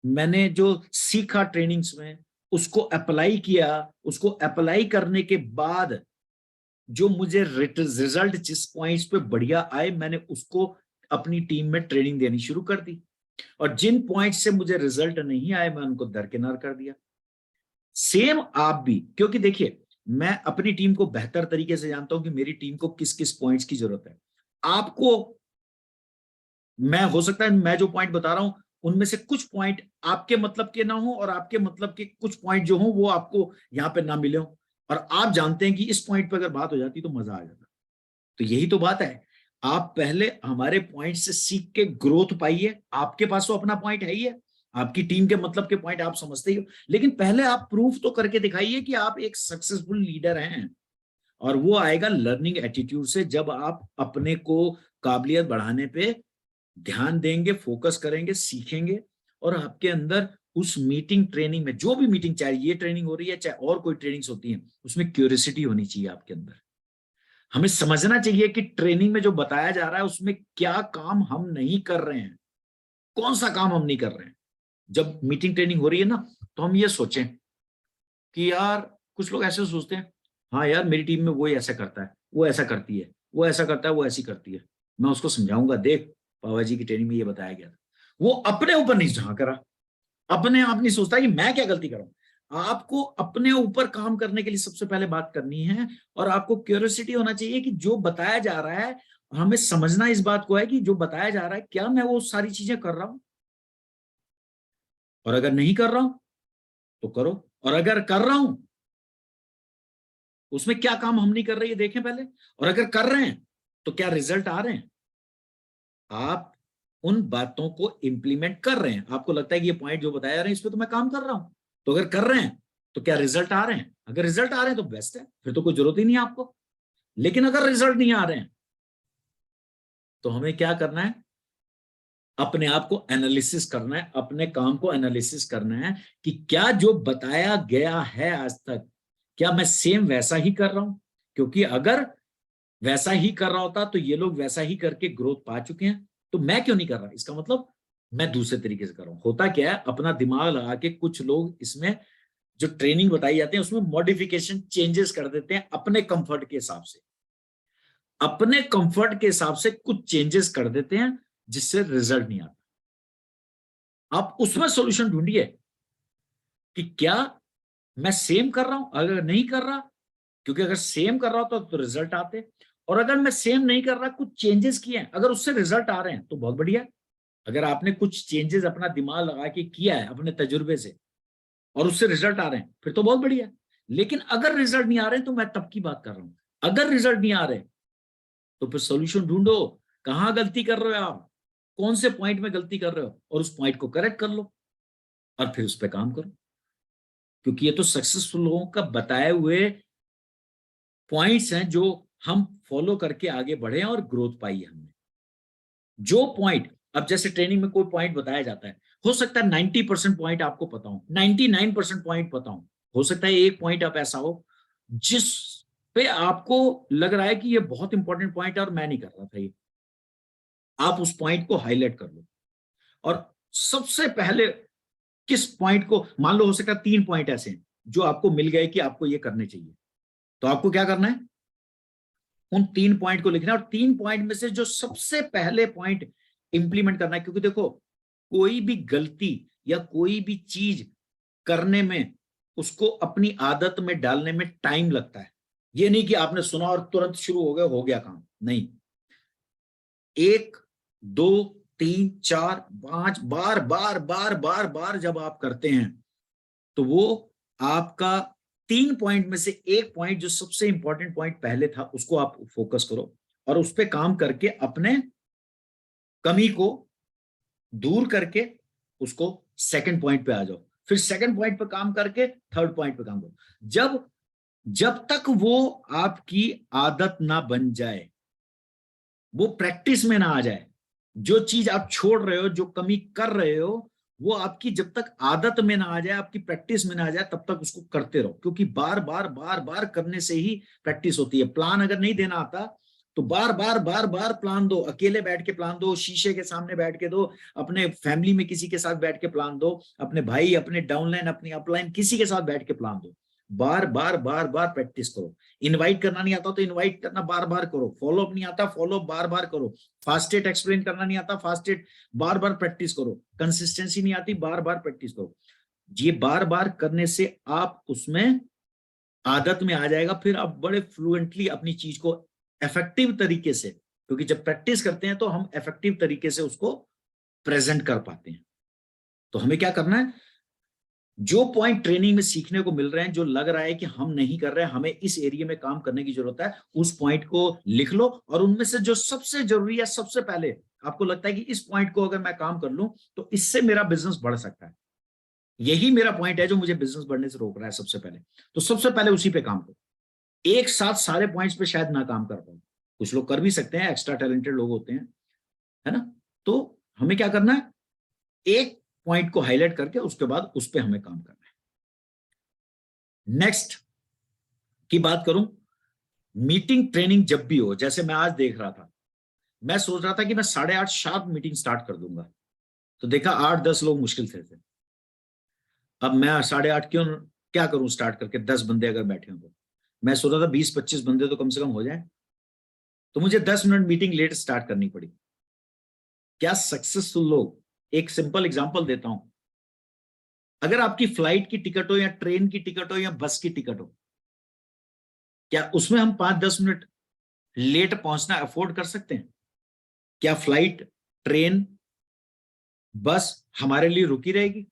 मैंने जो सीखा ट्रेनिंग्स में उसको अप्लाई किया, उसको अप्लाई करने के बाद जो मुझे रिजल्ट जिस पॉइंट्स पे बढ़िया आए, मैंने उसको अपनी टीम में ट्रेनिंग देनी शुरू कर दी, और जिन पॉइंट्स से मुझे रिजल्ट नहीं आए मैं उनको दरकिनार कर दिया। सेम आप भी, क्योंकि देखिए मैं अपनी टीम को बेहतर तरीके से जानता हूं कि मेरी टीम को किस किस पॉइंट्स की जरूरत है। आपको, मैं हो सकता है मैं जो पॉइंट बता रहा हूं उनमें से कुछ पॉइंट आपके मतलब के ना हो, और आपके मतलब के कुछ पॉइंट जो हो वो आपको यहाँ पे ना मिले हो, और आप जानते हैं कि इस पॉइंट पे अगर बात हो जाती तो मजा आ जाता। तो यही तो बात है, आप पहले हमारे पॉइंट से सीख के ग्रोथ पाइए। आपके पास तो अपना पॉइंट है ही है, आपकी टीम के मतलब के पॉइंट आप समझते ही हो, लेकिन पहले आप प्रूफ तो करके दिखाइए कि आप एक सक्सेसफुल लीडर हैं। और वो आएगा लर्निंग एटीट्यूड से, जब आप अपने को काबिलियत बढ़ाने पे ध्यान देंगे, फोकस करेंगे, सीखेंगे, और आपके अंदर उस मीटिंग ट्रेनिंग में, जो भी मीटिंग, चाहे ये ट्रेनिंग हो रही है चाहे और कोई ट्रेनिंग्स होती है, उसमें क्यूरियोसिटी होनी चाहिए आपके अंदर। हमें समझना चाहिए कि ट्रेनिंग में जो बताया जा रहा है उसमें क्या काम हम नहीं कर रहे हैं, कौन सा काम हम नहीं कर रहे हैं। जब मीटिंग ट्रेनिंग हो रही है ना, तो हम ये सोचें कि यार, कुछ लोग ऐसे सोचते हैं, हाँ यार मेरी टीम में वो ऐसा करता है, वो ऐसा करती है, वो ऐसा करता है, वो ऐसी करती है, मैं उसको समझाऊंगा, देख बाबा जी की ट्रेनिंग में ये बताया गया था। वो अपने ऊपर नहीं झांक रहा, अपने आप नहीं सोचता कि मैं क्या गलती कर रहा हूं। आपको अपने ऊपर काम करने के लिए सबसे पहले बात करनी है, और आपको क्यूरियोसिटी होना चाहिए कि जो बताया जा रहा है, हमें समझना इस बात को है कि जो बताया जा रहा है क्या मैं वो सारी चीजें कर रहा हूं, और अगर नहीं कर रहा हूं तो करो, और अगर कर रहा हूं उसमें क्या काम हम नहीं कर रहे ये देखें पहले, और अगर कर रहे हैं तो क्या रिजल्ट आ रहे हैं। आप उन बातों को इंप्लीमेंट कर रहे हैं, आपको लगता है कि ये पॉइंट जो बताया जा रहे हैं इस पे तो मैं काम कर रहा हूं, तो अगर कर रहे हैं तो क्या रिजल्ट आ रहे हैं, अगर रिजल्ट आ रहे हैं तो बेस्ट है, फिर तो कोई जरूरत ही नहीं है आपको। लेकिन अगर रिजल्ट नहीं आ रहे हैं तो हमें क्या करना है, अपने आप को एनालिसिस करना है, अपने काम को एनालिसिस करना है कि क्या जो बताया गया है आज तक, क्या मैं सेम वैसा ही कर रहा हूं। क्योंकि अगर वैसा ही कर रहा होता तो ये लोग वैसा ही करके ग्रोथ पा चुके हैं, तो मैं क्यों नहीं कर रहा, इसका मतलब मैं दूसरे तरीके से कर रहा हूं। होता क्या है, अपना दिमाग लगा के कुछ लोग इसमें जो ट्रेनिंग बताई जाती है उसमें मॉडिफिकेशन, चेंजेस कर देते हैं अपने कंफर्ट के हिसाब से, अपने कंफर्ट के हिसाब से कुछ चेंजेस कर देते हैं जिससे रिजल्ट नहीं आता। आप उसमें सॉल्यूशन ढूंढिए कि क्या मैं सेम कर रहा हूं, अगर नहीं कर रहा, क्योंकि अगर सेम कर रहा हो तो रिजल्ट आते, और अगर मैं सेम नहीं कर रहा, कुछ चेंजेस किए हैं, अगर उससे रिजल्ट आ रहे हैं तो बहुत बढ़िया। अगर आपने कुछ चेंजेस अपना दिमाग लगा के किया है अपने तजुर्बे से और उससे रिजल्ट आ रहे हैं, फिर तो बहुत बढ़िया। लेकिन अगर रिजल्ट नहीं आ रहे तो मैं तब की बात कर रहा हूं, अगर रिजल्ट नहीं आ रहे तो फिर सोल्यूशन ढूंढो, कहां गलती कर रहे हो आप, कौन से पॉइंट में गलती कर रहे हो, और उस पॉइंट को करेक्ट कर लो और फिर उस पर काम करो। क्योंकि ये तो सक्सेसफुल लोगों का बताए हुए पॉइंट्स हैं जो हम फॉलो करके आगे बढ़े और ग्रोथ पाई है हमने। जो पॉइंट, अब जैसे ट्रेनिंग में कोई पॉइंट बताया जाता है, हो सकता है 90% पॉइंट आपको पता हो, 99% पॉइंट पता हो सकता है एक पॉइंट आप ऐसा हो जिस पे आपको लग रहा है कि ये बहुत इंपॉर्टेंट पॉइंट है और मैं नहीं कर रहा था ये, आप उस पॉइंट को हाईलाइट कर लो। और सबसे पहले किस पॉइंट को, मान लो हो सकता है 3 पॉइंट ऐसे हैं जो आपको मिल गए कि आपको ये करने चाहिए, तो आपको क्या करना है, उन 3 पॉइंट को लिखना है, और 3 पॉइंट में से जो सबसे पहले पॉइंट इंप्लीमेंट करना है। क्योंकि देखो, कोई भी गलती या कोई भी चीज करने में, उसको अपनी आदत में डालने में टाइम लगता है। ये नहीं कि आपने सुना और तुरंत शुरू हो गया काम, नहीं। 1, 2, 3, 4, 5 बार बार बार बार बार जब आप करते हैं तो वो आपका 3 पॉइंट में से एक पॉइंट, जो सबसे इंपॉर्टेंट पॉइंट पहले था, उसको आप फोकस करो और उस पर काम करके अपने कमी को दूर करके उसको सेकंड पॉइंट पे आ जाओ, फिर सेकंड पॉइंट पे काम करके थर्ड पॉइंट पे काम करो। जब जब तक वो आपकी आदत ना बन जाए, वो प्रैक्टिस में ना आ जाए, जो चीज आप छोड़ रहे हो, जो कमी कर रहे हो, वो आपकी जब तक आदत में ना आ जाए, आपकी प्रैक्टिस में ना आ जाए, तब तक उसको करते रहो। क्योंकि बार बार बार बार करने से ही प्रैक्टिस होती है। प्लान अगर नहीं देना आता तो बार बार बार बार प्लान दो, अकेले बैठ के प्लान दो, शीशे के सामने बैठ के दो, अपने फैमिली में किसी के साथ बैठ के प्लान दो, अपने भाई, अपने डाउनलाइन, अपनी अपलाइन, किसी के साथ बैठ के प्लान दो। बार बार बार बार प्रैक्टिस करो। इनवाइट करना नहीं आता तो इनवाइट करना बार बार करो, फॉलो अप नहीं आता, फॉलो अप बार बार करो, फास्ट डेट एक्सप्लेन करना नहीं आता, फास्ट डेट बार बार प्रैक्टिस करो, कंसिस्टेंसी नहीं आती, बार बार प्रैक्टिस करो। ये बार बार करने से आप उसमें आदत में आ जाएगा, फिर आप बड़े फ्लुएंटली अपनी चीज को इफेक्टिव तरीके से, क्योंकि जब प्रैक्टिस करते हैं तो हम इफेक्टिव तरीके से उसको प्रेजेंट कर पाते हैं। तो हमें क्या करना है, जो पॉइंट ट्रेनिंग में सीखने को मिल रहे हैं, जो लग रहा है कि हम नहीं कर रहे हैं, हमें इस एरिया में काम करने की जरूरत है, उस पॉइंट को लिख लो, और उनमें से जो सबसे जरूरी है, सबसे पहले आपको लगता है कि इस पॉइंट को अगर मैं काम कर लूं तो इससे मेरा बिजनेस बढ़ सकता है, यही मेरा पॉइंट है जो मुझे बिजनेस बढ़ने से रोक रहा है सबसे पहले, तो सबसे पहले उसी पे काम करो। एक साथ सारे पॉइंट्स पे शायद ना काम कर पाओ, कुछ लोग कर भी सकते हैं, एक्स्ट्रा टैलेंटेड लोग होते हैं, है ना। तो हमें क्या करना है, एक पॉइंट को हाईलाइट करके उसके बाद उस पर हमें काम करना है। नेक्स्ट की बात करूं, मीटिंग ट्रेनिंग जब भी हो, जैसे मैं आज देख रहा था, मैं सोच रहा था कि मैं 8:30 शार्प मीटिंग स्टार्ट कर दूंगा, तो देखा 8-10 लोग मुश्किल से थे। अब मैं 8:30 क्यों, क्या करूं स्टार्ट करके, 10 बंदे अगर बैठे हो तो मैं सोच रहा था 20-25 बंदे तो कम से कम हो जाए, तो मुझे 10 मिनट मीटिंग लेट स्टार्ट करनी पड़ी। क्या सक्सेसफुल लोग, एक सिंपल एग्जांपल देता हूं, अगर आपकी फ्लाइट की टिकट हो या ट्रेन की टिकट हो या बस की टिकट हो, क्या उसमें हम 5-10 मिनट लेट पहुंचना अफोर्ड कर सकते हैं? क्या फ्लाइट, ट्रेन, बस हमारे लिए रुकी रहेगी?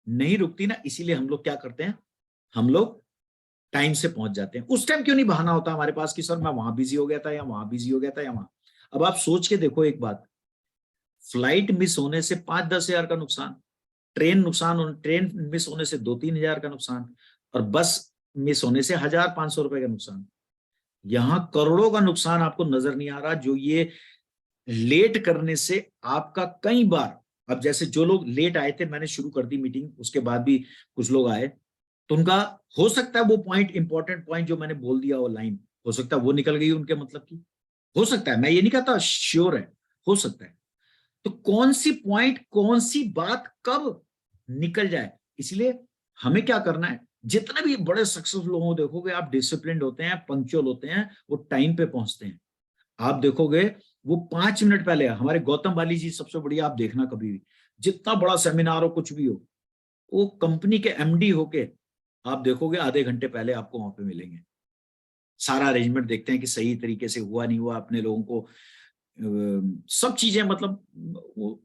नहीं रुकती ना, इसीलिए हम लोग क्या करते हैं, हम लोग टाइम से पहुंच जाते हैं। उस टाइम क्यों नहीं बहाना होता हमारे पास कि सर मैं वहां बिजी हो गया था, या वहां बिजी हो गया था, या वहां। अब आप सोच के देखो एक बात, फ्लाइट मिस होने से 5-10 हजार का नुकसान, ट्रेन मिस होने से 2-3 हजार का नुकसान, और बस मिस होने से 1,500 रुपए का नुकसान। यहां करोड़ों का नुकसान आपको नजर नहीं आ रहा, जो ये लेट करने से आपका कई बार, अब जैसे जो लोग लेट आए थे, मैंने शुरू कर दी मीटिंग, उसके बाद भी कुछ लोग आए, तो उनका हो सकता है वो पॉइंट, इंपॉर्टेंट पॉइंट जो मैंने बोल दिया वो लाइन, हो सकता है वो निकल गई उनके मतलब की, हो सकता है, मैं ये नहीं कहता श्योर है, हो सकता है। तो कौन सी पॉइंट, कौन सी बात कब निकल जाए, इसलिए हमें क्या करना है, जितने भी बड़े सक्सेसफुल लोगों को देखोगे आप, डिसिप्लिन होते हैं, पंक्चुअल होते हैं, वो टाइम पे पहुंचते हैं। आप देखोगे वो 5 मिनट पहले, हमारे गौतम वाली जी सबसे बढ़िया, आप देखना कभी भी, जितना बड़ा सेमिनार हो कुछ भी हो, वो कंपनी के एमडी होके आप देखोगे आधे घंटे पहले आपको वहां पे मिलेंगे, सारा अरेंजमेंट देखते हैं कि सही तरीके से हुआ नहीं हुआ, अपने लोगों को सब चीजें, मतलब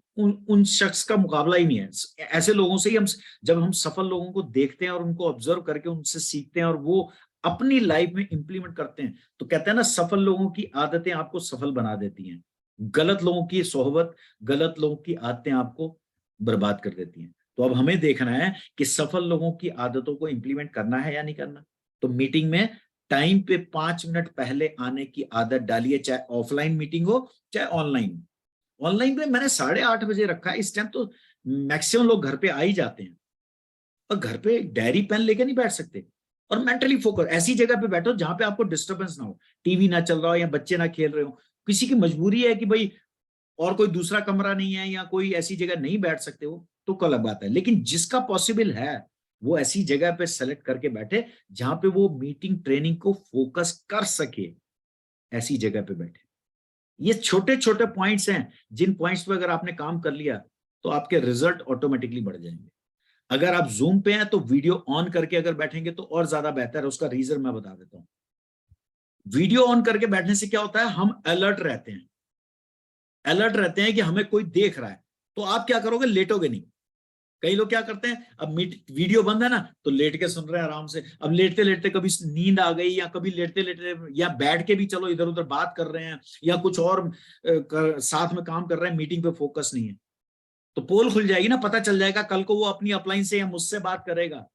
उन शख्स का मुकाबला ही नहीं है। ऐसे लोगों से ही हम, जब हम सफल लोगों को देखते हैं और उनको ऑब्जर्व करके उनसे सीखते हैं और वो अपनी लाइफ में इंप्लीमेंट करते हैं, तो कहते हैं ना, सफल लोगों की आदतें आपको सफल बना देती हैं, गलत लोगों की सोहबत, गलत लोगों की आदतें आपको बर्बाद कर देती हैं। तो अब हमें देखना है कि सफल लोगों की आदतों को इंप्लीमेंट करना है या नहीं करना। तो मीटिंग में टाइम पे 5 मिनट पहले आने की आदत डालिए, चाहे ऑफलाइन मीटिंग हो चाहे ऑनलाइन। ऑनलाइन पे मैंने 8:30 बजे रखा है, इस टाइम तो मैक्सिमम लोग घर पे आ ही जाते हैं, और घर पे डायरी पेन लेके नहीं बैठ सकते। और मेंटली फोकस ऐसी जगह पे बैठो जहां पे आपको डिस्टर्बेंस ना हो, टीवी ना चल रहा हो या बच्चे ना खेल रहे हो, किसी की मजबूरी है कि भाई और कोई दूसरा कमरा नहीं है या कोई ऐसी जगह नहीं बैठ सकते हो, तो अलग बात है। लेकिन जिसका पॉसिबल है वो ऐसी जगह पे सेलेक्ट करके बैठे जहां पे वो मीटिंग ट्रेनिंग को फोकस कर सके, ऐसी जगह पे बैठे। ये छोटे छोटे पॉइंट्स हैं, जिन पॉइंट्स पे अगर आपने काम कर लिया तो आपके रिजल्ट ऑटोमेटिकली बढ़ जाएंगे। अगर आप जूम पे हैं तो वीडियो ऑन करके अगर बैठेंगे तो और ज्यादा बेहतर है। उसका रीजन मैं बता देता हूं। वीडियो ऑन करके बैठने से क्या होता है, हम अलर्ट रहते हैं, अलर्ट रहते हैं कि हमें कोई देख रहा है। तो आप क्या करोगे, लेटोगे नहीं। कई लोग क्या करते हैं, अब वीडियो बंद है ना तो लेट के सुन रहे हैं आराम से, अब लेटते लेटते कभी नींद आ गई, या कभी लेटते लेटते या बैठ के भी चलो इधर उधर बात कर रहे हैं या कुछ और साथ में काम कर रहे हैं, मीटिंग पे फोकस नहीं है। तो पोल खुल जाएगी ना, पता चल जाएगा कल को वो अपनी अपलाइन से या मुझसे बात करेगा,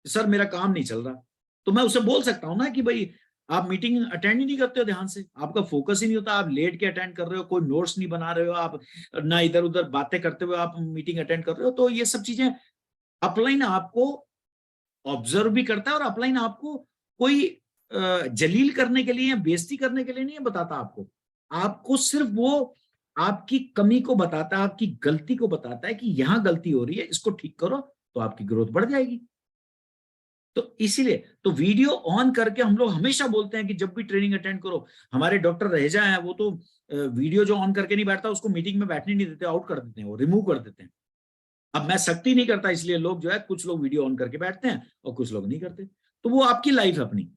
सर मेरा काम नहीं चल रहा। तो मैं उसे बोल सकता हूं ना कि भाई आप मीटिंग अटेंड ही नहीं करते हो ध्यान से, आपका फोकस ही नहीं होता, आप लेट के अटेंड कर रहे हो, कोई नोट्स नहीं बना रहे हो आप, ना इधर उधर बातें करते हुए आप मीटिंग अटेंड कर रहे हो। तो ये सब चीजें अपलाइन आपको ऑब्जर्व भी करता है, और अपलाइन आपको कोई जलील करने के लिए या बेइज्जती करने के लिए नहीं बताता आपको, आपको सिर्फ वो आपकी कमी को बताता है, आपकी गलती को बताता है कि यहां गलती हो रही है, इसको ठीक करो तो आपकी ग्रोथ बढ़ जाएगी। तो इसीलिए तो वीडियो ऑन करके हम लोग हमेशा बोलते हैं कि जब भी ट्रेनिंग अटेंड करो, हमारे डॉक्टर रहेजा हैं वो तो वीडियो जो ऑन करके नहीं बैठता उसको मीटिंग में बैठने नहीं देते, आउट कर देते हैं, वो रिमूव कर देते हैं। अब मैं सख्ती नहीं करता, इसलिए लोग जो है कुछ लोग वीडियो ऑन करके बैठते हैं और कुछ लोग नहीं करते। तो वो आपकी लाइफ है अपनी।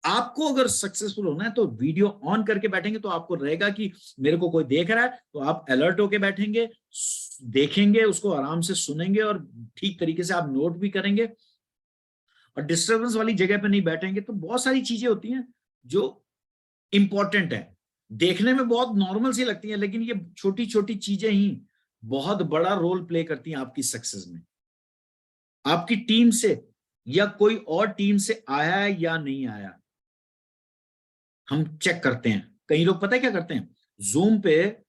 आपको अगर सक्सेसफुल होना है तो वीडियो ऑन करके बैठेंगे तो आपको रहेगा कि मेरे को कोई देख रहा है, तो आप अलर्ट होके बैठेंगे, देखेंगे उसको, आराम से सुनेंगे और ठीक तरीके से आप नोट भी करेंगे, और डिस्टर्बेंस वाली जगह पे नहीं बैठेंगे। तो बहुत सारी चीजें होती हैं जो इंपॉर्टेंट है, देखने में बहुत नॉर्मल सी लगती हैं, लेकिन ये छोटी छोटी चीजें ही बहुत बड़ा रोल प्ले करती हैं आपकी सक्सेस में। आपकी टीम से या कोई और टीम से आया है या नहीं आया, हम चेक करते हैं। कई लोग पता है क्या करते हैं, जूम पे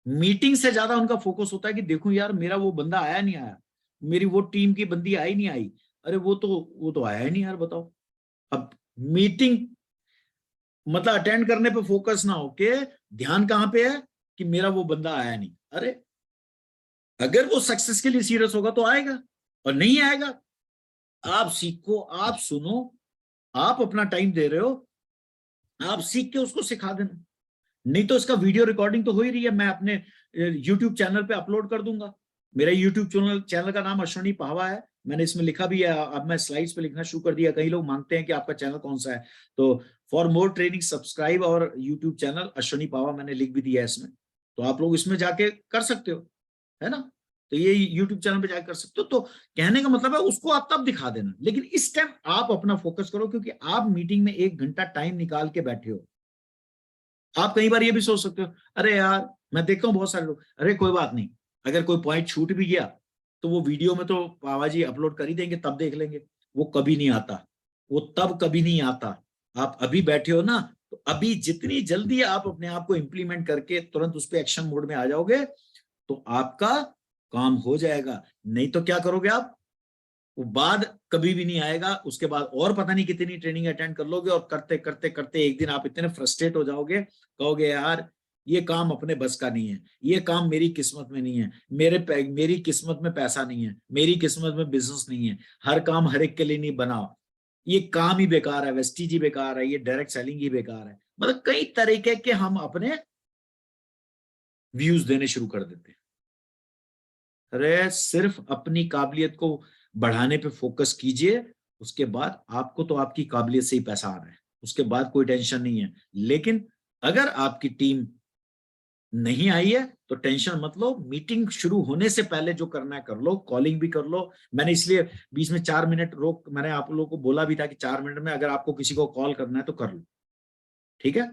मीटिंग से ज्यादा उनका फोकस होता है कि देखो यार मेरा वो बंदा आया नहीं आया, मेरी वो टीम की बंदी आई नहीं आई, अरे वो तो आया ही नहीं यार, बताओ। अब मीटिंग मतलब अटेंड करने पे फोकस ना होके ध्यान कहां पे है कि मेरा वो बंदा आया नहीं। अरे अगर वो सक्सेस के लिए सीरियस होगा तो आएगा, और नहीं आएगा, आप सीखो, आप सुनो, आप अपना टाइम दे रहे हो, आप सीख के उसको सिखा देना। नहीं तो इसका वीडियो रिकॉर्डिंग तो हो ही रही है, मैं अपने यूट्यूब चैनल पे अपलोड कर दूंगा। मेरा यूट्यूब चैनल का नाम अश्विनी पाहवा है, मैंने इसमें लिखा भी है, अब मैं स्लाइड्स पे लिखना शुरू कर दिया। कई लोग मांगते हैं कि आपका चैनल कौन सा है, तो फॉर मोर ट्रेनिंग सब्सक्राइब और यूट्यूब चैनल अश्विनी पाहवा, मैंने लिख भी दिया है इसमें। तो आप लोग इसमें जाके कर सकते हो, है ना। तो ये यूट्यूब चैनल पे जाकर कर सकते हो। तो कहने का मतलब है उसको आप तब दिखा देना, लेकिन इस टाइम आप अपना फोकस करो, क्योंकि आप मीटिंग में 1 घंटा टाइम निकाल के बैठे हो। आप कई बार ये भी सोच सकते हो, अरे यार मैं देखता हूँ बहुत सारे लोग, अरे कोई बात नहीं, अगर कोई पॉइंट छूट भी गया तो वो वीडियो में तो पावा जी अपलोड कर ही देंगे, तब देख लेंगे। वो कभी नहीं आता, वो तब कभी नहीं आता। आप अभी बैठे हो ना, तो अभी जितनी जल्दी आप अपने आप को इंप्लीमेंट करके तुरंत उस पर एक्शन मोड में आ जाओगे तो आपका काम हो जाएगा। नहीं तो क्या करोगे आप, वो बाद कभी भी नहीं आएगा। उसके बाद और पता नहीं कितनी ट्रेनिंग अटेंड कर लोगे, और करते करते करते एक दिन आप इतने फ्रस्ट्रेट हो जाओगे, कहोगे यार ये काम अपने बस का नहीं है, ये काम मेरी किस्मत में नहीं है, मेरी किस्मत में पैसा नहीं है, मेरी किस्मत में बिजनेस नहीं है, हर काम हर एक के लिए नहीं बना, ये काम ही बेकार है, वेस्टीज ही बेकार है, ये डायरेक्ट सेलिंग ही बेकार है। मतलब कई तरीके के हम अपने व्यूज देने शुरू कर देते हैं। अरे सिर्फ अपनी काबिलियत को बढ़ाने पे फोकस कीजिए, उसके बाद आपको तो आपकी काबिलियत से ही पैसा आ रहा है, उसके बाद कोई टेंशन नहीं है। लेकिन अगर आपकी टीम नहीं आई है तो टेंशन मत लो, मीटिंग शुरू होने से पहले जो करना है कर लो, कॉलिंग भी कर लो। मैंने इसलिए बीच में 4 मिनट रोक, मैंने आप लोगों को बोला भी था कि 4 मिनट में अगर आपको किसी को कॉल करना है तो कर लो, ठीक है।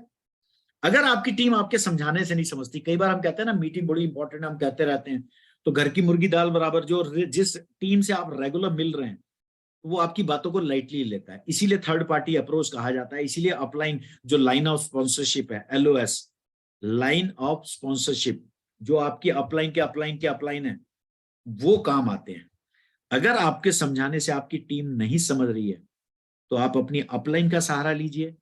अगर आपकी टीम आपके समझाने से नहीं समझती, कई बार हम कहते हैं ना मीटिंग बड़ी इंपॉर्टेंट है, हम कहते रहते हैं, तो घर की मुर्गी दाल बराबर, जो जिस टीम से आप रेगुलर मिल रहे हैं वो आपकी बातों को लाइटली लेता है, इसीलिए थर्ड पार्टी अप्रोच कहा जाता है। इसीलिए अपलाइन जो लाइन ऑफ स्पॉन्सरशिप है, LOS, लाइन ऑफ स्पॉन्सरशिप, जो आपकी अपलाइन है, वो काम आते हैं। अगर आपके समझाने से आपकी टीम नहीं समझ रही है तो आप अपनी अपलाइन का सहारा लीजिए,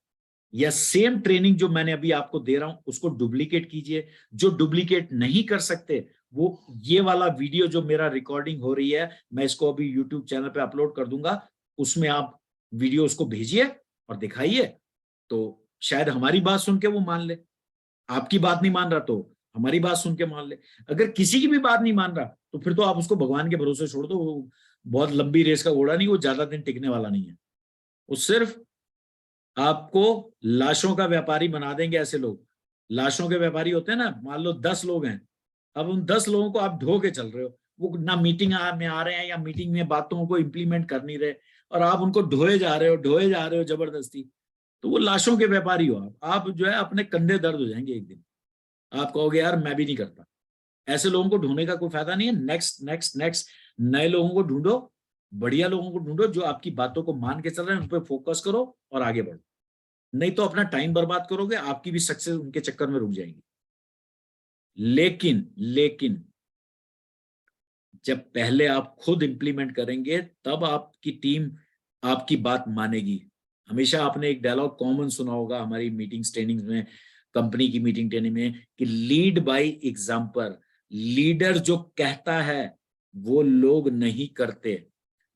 या सेम ट्रेनिंग जो मैंने अभी आपको दे रहा हूं उसको डुप्लीकेट कीजिए। जो डुप्लीकेट नहीं कर सकते वो ये वाला वीडियो जो मेरा रिकॉर्डिंग हो रही है, मैं इसको अभी यूट्यूब चैनल पे अपलोड कर दूंगा, उसमें आप वीडियो उसको भेजिए और दिखाइए, तो शायद हमारी बात सुन के वो मान ले। आपकी बात नहीं मान रहा तो हमारी बात सुन के मान ले। अगर किसी की भी बात नहीं मान रहा तो फिर तो आप उसको भगवान के भरोसे छोड़ दो, वो बहुत लंबी रेस का घोड़ा नहीं, वो ज्यादा दिन टिकने वाला नहीं है। वो सिर्फ आपको लाशों का व्यापारी बना देंगे। ऐसे लोग लाशों के व्यापारी होते हैं ना, मान लो 10 लोग हैं, अब उन 10 लोगों को आप ढो के चल रहे हो, वो ना मीटिंग में आ रहे हैं या मीटिंग में बातों को इंप्लीमेंट कर नहीं रहे, और आप उनको ढोए जा रहे हो जबरदस्ती, तो वो लाशों के व्यापारी हो आप जो है अपने कंधे दर्द हो जाएंगे एक दिन, आप कहोगे यार मैं भी नहीं करता। ऐसे लोगों को ढूंढने का कोई फायदा नहीं है। नेक्स्ट नेक्स्ट नेक्स्ट नए लोगों को ढूंढो, बढ़िया लोगों को ढूंढो जो आपकी बातों को मान के चल रहे हैं, उन पर फोकस करो और आगे बढ़ो। नहीं तो अपना टाइम बर्बाद करोगे, आपकी भी सक्सेस उनके चक्कर में रुक जाएगी। लेकिन जब पहले आप खुद इंप्लीमेंट करेंगे तब आपकी टीम आपकी बात मानेगी। हमेशा आपने एक डायलॉग कॉमन सुना होगा हमारी मीटिंग्स ट्रेनिंग्स में, कंपनी की मीटिंग ट्रेनिंग में, कि लीड बाय एग्जांपल। लीडर जो कहता है वो लोग नहीं करते,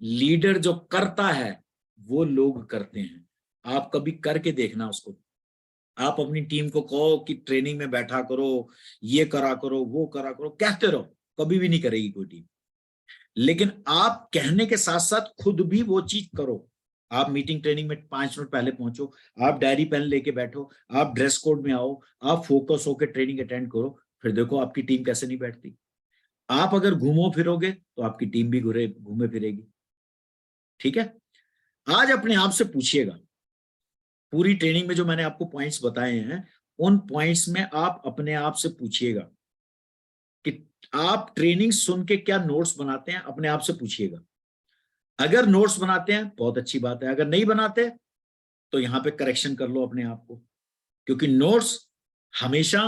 लीडर जो करता है वो लोग करते हैं। आप कभी करके देखना उसको। आप अपनी टीम को कहो कि ट्रेनिंग में बैठा करो, ये करा करो, वो करा करो, कहते रहो, कभी भी नहीं करेगी कोई टीम। लेकिन आप कहने के साथ साथ खुद भी वो चीज करो। आप मीटिंग ट्रेनिंग में 5 मिनट पहले पहुंचो, आप डायरी पेन लेके बैठो, आप ड्रेस कोड में आओ, आप फोकस होकर ट्रेनिंग अटेंड करो, फिर देखो आपकी टीम कैसे नहीं बैठती। आप अगर घूमो फिरोगे तो आपकी टीम भी घूमे फिरेगी, ठीक है। आज अपने आप से पूछिएगा, पूरी ट्रेनिंग में जो मैंने आपको पॉइंट्स बताए हैं, उन पॉइंट्स में आप अपने आप से पूछिएगा कि आप ट्रेनिंग सुन के क्या नोट्स बनाते हैं, अपने आप से पूछिएगा। अगर नोट्स बनाते हैं बहुत अच्छी बात है, अगर नहीं बनाते तो यहां पे करेक्शन कर लो अपने आप को, क्योंकि नोट्स हमेशा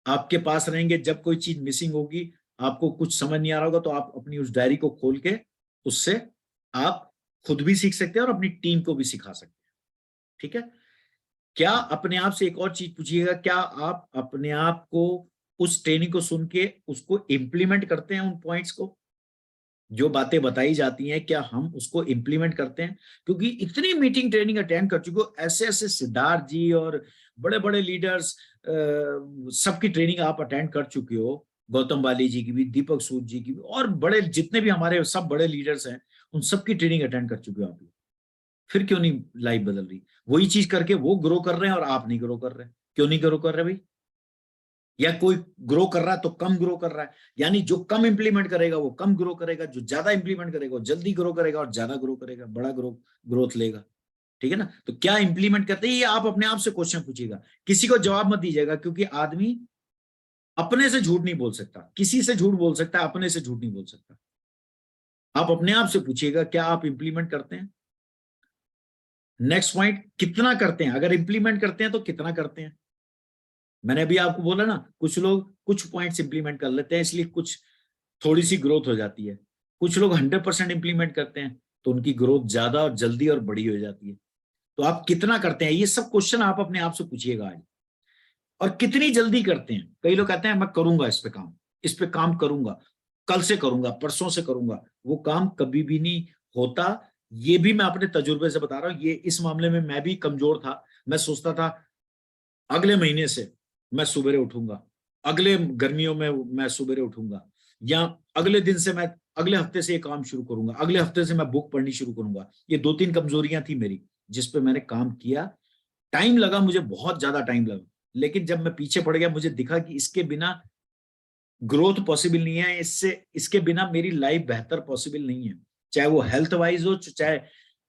आपके पास रहेंगे। जब कोई चीज मिसिंग होगी, आपको कुछ समझ नहीं आ रहा होगा, तो आप अपनी उस डायरी को खोल के उससे आप खुद भी सीख सकते हैं और अपनी टीम को भी सिखा सकते हैं, ठीक है। क्या अपने आप से एक और चीज पूछिएगा, क्या आप अपने आप को उस ट्रेनिंग को सुन के उसको इम्प्लीमेंट करते हैं, उन पॉइंट्स को जो बातें बताई जाती हैं, क्या हम उसको इम्प्लीमेंट करते हैं? क्योंकि इतनी मीटिंग ट्रेनिंग अटेंड कर चुके हो, ऐसे ऐसे सिद्धार्थ जी और बड़े बड़े लीडर्स सबकी ट्रेनिंग आप अटेंड कर चुके हो, गौतम बाली जी की भी, दीपक सूद जी की भी, और बड़े जितने भी हमारे सब बड़े लीडर्स हैं उन सबकी ट्रेनिंग अटेंड कर चुके हो आप लोग। फिर क्यों नहीं लाइफ बदल रही? वही चीज करके वो ग्रो कर रहे हैं और आप नहीं ग्रो कर रहे, क्यों नहीं ग्रो कर रहे भाई? या कोई ग्रो कर रहा है तो कम ग्रो कर रहा है, यानी जो कम इंप्लीमेंट करेगा वो कम ग्रो करेगा, जो ज्यादा इंप्लीमेंट करेगा वो जल्दी ग्रो करेगा और ज्यादा ग्रो करेगा, बड़ा ग्रोथ लेगा, ठीक है ना। तो क्या इंप्लीमेंट करते हैं ये आप अपने आप से क्वेश्चन पूछिएगा, किसी को जवाब मत दीजिएगा, क्योंकि आदमी अपने से झूठ नहीं बोल सकता, किसी से झूठ बोल सकता है, अपने से झूठ नहीं बोल सकता। आप अपने आप से पूछिएगा क्या आप इंप्लीमेंट करते हैं। नेक्स्ट पॉइंट, कितना करते हैं? अगर इंप्लीमेंट करते हैं तो कितना करते हैं? मैंने अभी आपको बोला ना, कुछ लोग कुछ पॉइंट्स इंप्लीमेंट कर लेते हैं इसलिए कुछ थोड़ी सी ग्रोथ हो जाती है, कुछ लोग 100% इंप्लीमेंट करते हैं तो उनकी ग्रोथ ज्यादा और जल्दी और बड़ी हो जाती है। तो आप कितना करते हैं, ये सब क्वेश्चन आप अपने आप से पूछिएगा आज। और कितनी जल्दी करते हैं? कई लोग कहते हैं मैं करूंगा इस पे काम करूंगा, कल से करूंगा, परसों से करूंगा, वो काम कभी भी नहीं होता। ये भी मैं अपने तजुर्बे से बता रहा हूँ, ये इस मामले में मैं भी कमजोर था। मैं सोचता था अगले महीने से मैं सुबेरे उठूंगा, अगले गर्मियों में मैं सुबेरे उठूंगा, या अगले दिन से मैं अगले हफ्ते से ये काम शुरू करूंगा, अगले हफ्ते से मैं बुक पढ़नी शुरू करूंगा। ये 2-3 कमजोरियां थी मेरी जिसपे मैंने काम किया। टाइम लगा, मुझे बहुत ज्यादा टाइम लगा, लेकिन जब मैं पीछे पड़ गया मुझे दिखा कि इसके बिना ग्रोथ पॉसिबल नहीं है, इससे इसके बिना मेरी लाइफ बेहतर पॉसिबल नहीं है, चाहे वो हेल्थ वाइज हो चाहे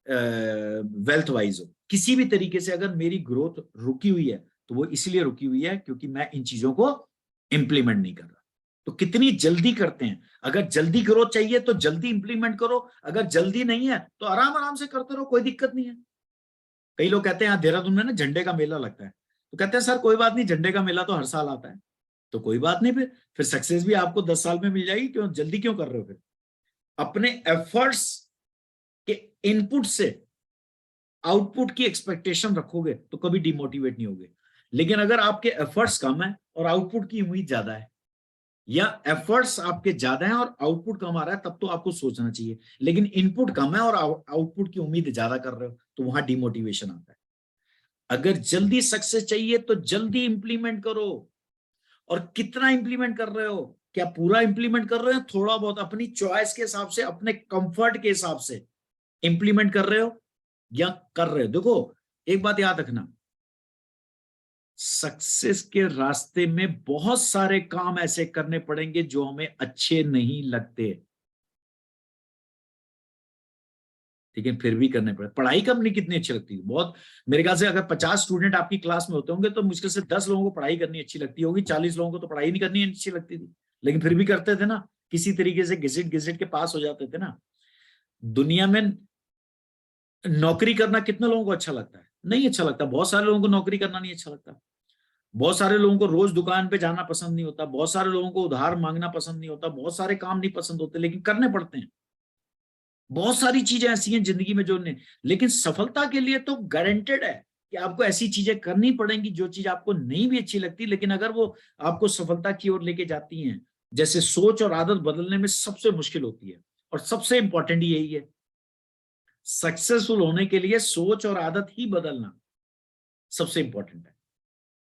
वेल्थ वाइज हो। किसी भी तरीके से अगर मेरी ग्रोथ रुकी हुई है तो वो इसलिए रुकी हुई है क्योंकि मैं इन चीजों को इंप्लीमेंट नहीं कर रहा। तो कितनी जल्दी करते हैं, अगर जल्दी ग्रोथ चाहिए तो जल्दी इंप्लीमेंट करो, अगर जल्दी नहीं है तो आराम आराम से करते रहो, कोई दिक्कत नहीं है। कई लोग कहते हैं यहाँ देहरादून में ना झंडे का मेला लगता है, तो कहते हैं सर कोई बात नहीं, झंडे का मेला तो हर साल आता है, तो कोई बात नहीं, फिर सक्सेस भी आपको 10 साल में मिल जाएगी, क्यों जल्दी क्यों कर रहे हो? फिर अपने एफर्ट्स के इनपुट से आउटपुट की एक्सपेक्टेशन रखोगे तो कभी डिमोटिवेट नहीं होगे। लेकिन अगर आपके एफर्ट्स कम है और आउटपुट की उम्मीद ज्यादा है, या एफर्ट्स आपके ज्यादा हैं और आउटपुट कम आ रहा है, तब तो आपको सोचना चाहिए। लेकिन इनपुट कम है और आउटपुट की उम्मीद ज्यादा कर रहे हो तो वहां डिमोटिवेशन आता है। अगर जल्दी सक्सेस चाहिए तो जल्दी इंप्लीमेंट करो। और कितना इंप्लीमेंट कर रहे हो, क्या पूरा इंप्लीमेंट कर रहे हो, थोड़ा बहुत अपनी चॉइस के हिसाब से, अपने कंफर्ट के हिसाब से इंप्लीमेंट कर रहे हो या कर रहे हो? देखो एक बात याद रखना, सक्सेस के रास्ते में बहुत सारे काम ऐसे करने पड़ेंगे जो हमें अच्छे नहीं लगते, लेकिन फिर भी करने पड़े। पढ़ाई कब नहीं कितनी अच्छी लगती है, बहुत मेरे ख्याल से अगर 50 स्टूडेंट आपकी क्लास में होते होंगे तो मुश्किल से 10 लोगों को पढ़ाई करनी अच्छी लगती होगी, 40 लोगों को तो पढ़ाई नहीं करनी अच्छी लगती थी, लेकिन फिर भी करते थे ना, किसी तरीके से घिसट घिसट के पास हो जाते थे ना। दुनिया में नौकरी करना कितने लोगों को अच्छा लगता है? नहीं अच्छा लगता। बहुत सारे लोगों को नौकरी करना नहीं अच्छा लगता, बहुत सारे लोगों को रोज दुकान पे जाना पसंद नहीं होता, बहुत सारे लोगों को उधार मांगना पसंद नहीं होता, बहुत सारे काम नहीं पसंद होते लेकिन करने पड़ते हैं। बहुत सारी चीजें ऐसी हैं जिंदगी में जो नहीं, लेकिन सफलता के लिए तो गारंटेड है कि आपको ऐसी चीजें करनी पड़ेंगी जो चीज आपको नहीं भी अच्छी लगती, लेकिन अगर वो आपको सफलता की ओर लेके जाती हैं। जैसे सोच और आदत बदलने में सबसे मुश्किल होती है और सबसे इंपॉर्टेंट यही है, सक्सेसफुल होने के लिए सोच और आदत ही बदलना सबसे इंपॉर्टेंट है,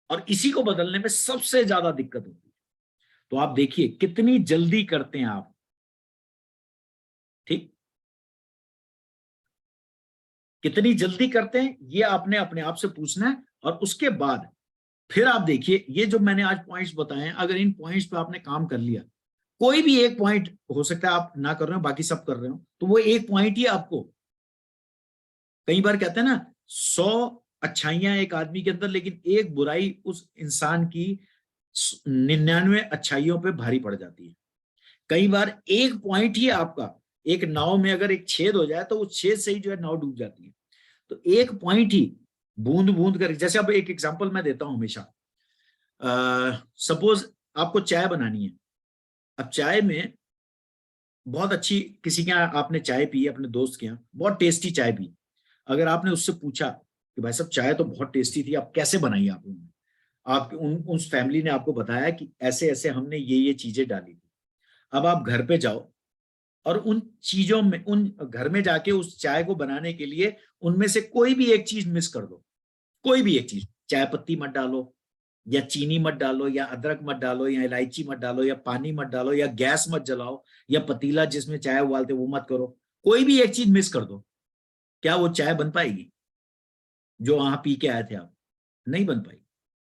और इसी को बदलने में सबसे ज्यादा दिक्कत होती है। तो आप देखिए कितनी जल्दी करते हैं आप, ठीक, कितनी जल्दी करते हैं ये आपने अपने आप से पूछना है। और उसके बाद फिर आप देखिए ये जो मैंने आज पॉइंट्स बताए हैं, अगर इन पॉइंट्स पे आपने काम कर लिया, कोई भी एक पॉइंट हो सकता है आप ना कर रहे हो बाकी सब कर रहे हो, तो वो एक पॉइंट ही आपको, कई बार कहते हैं ना 100 अच्छाइयां एक आदमी के अंदर लेकिन एक बुराई उस इंसान की 99 अच्छाइयों पे भारी पड़ जाती है। कई बार एक पॉइंट ही आपका, एक नाव में अगर एक छेद हो जाए तो उस छेद से ही जो है नाव डूब जाती है। तो एक पॉइंट ही बूंद बूंद कर, जैसे अब एक एग्जांपल मैं देता हूं हमेशा, सपोज आपको चाय बनानी है। अब चाय में बहुत अच्छी, किसी के यहाँ आपने चाय पी, अपने दोस्त के यहाँ बहुत टेस्टी चाय पी, अगर आपने उससे पूछा कि भाई साहब चाय तो बहुत टेस्टी थी, आप कैसे बनाई आप लोगों ने, आप उस फैमिली ने आपको बताया कि ऐसे ऐसे हमने ये चीजें डाली थी। अब आप घर पे जाओ और उन चीजों में, उन घर में जाके उस चाय को बनाने के लिए उनमें से कोई भी एक चीज मिस कर दो, कोई भी एक चीज, चाय पत्ती मत डालो या चीनी मत डालो या अदरक मत डालो या इलायची मत डालो या पानी मत डालो या गैस मत जलाओ या पतीला जिसमें चाय उबालते वो मत करो, कोई भी एक चीज मिस कर दो, क्या वो चाय बन पाएगी जो वहां पी के आए थे आप? नहीं बन पाएगी।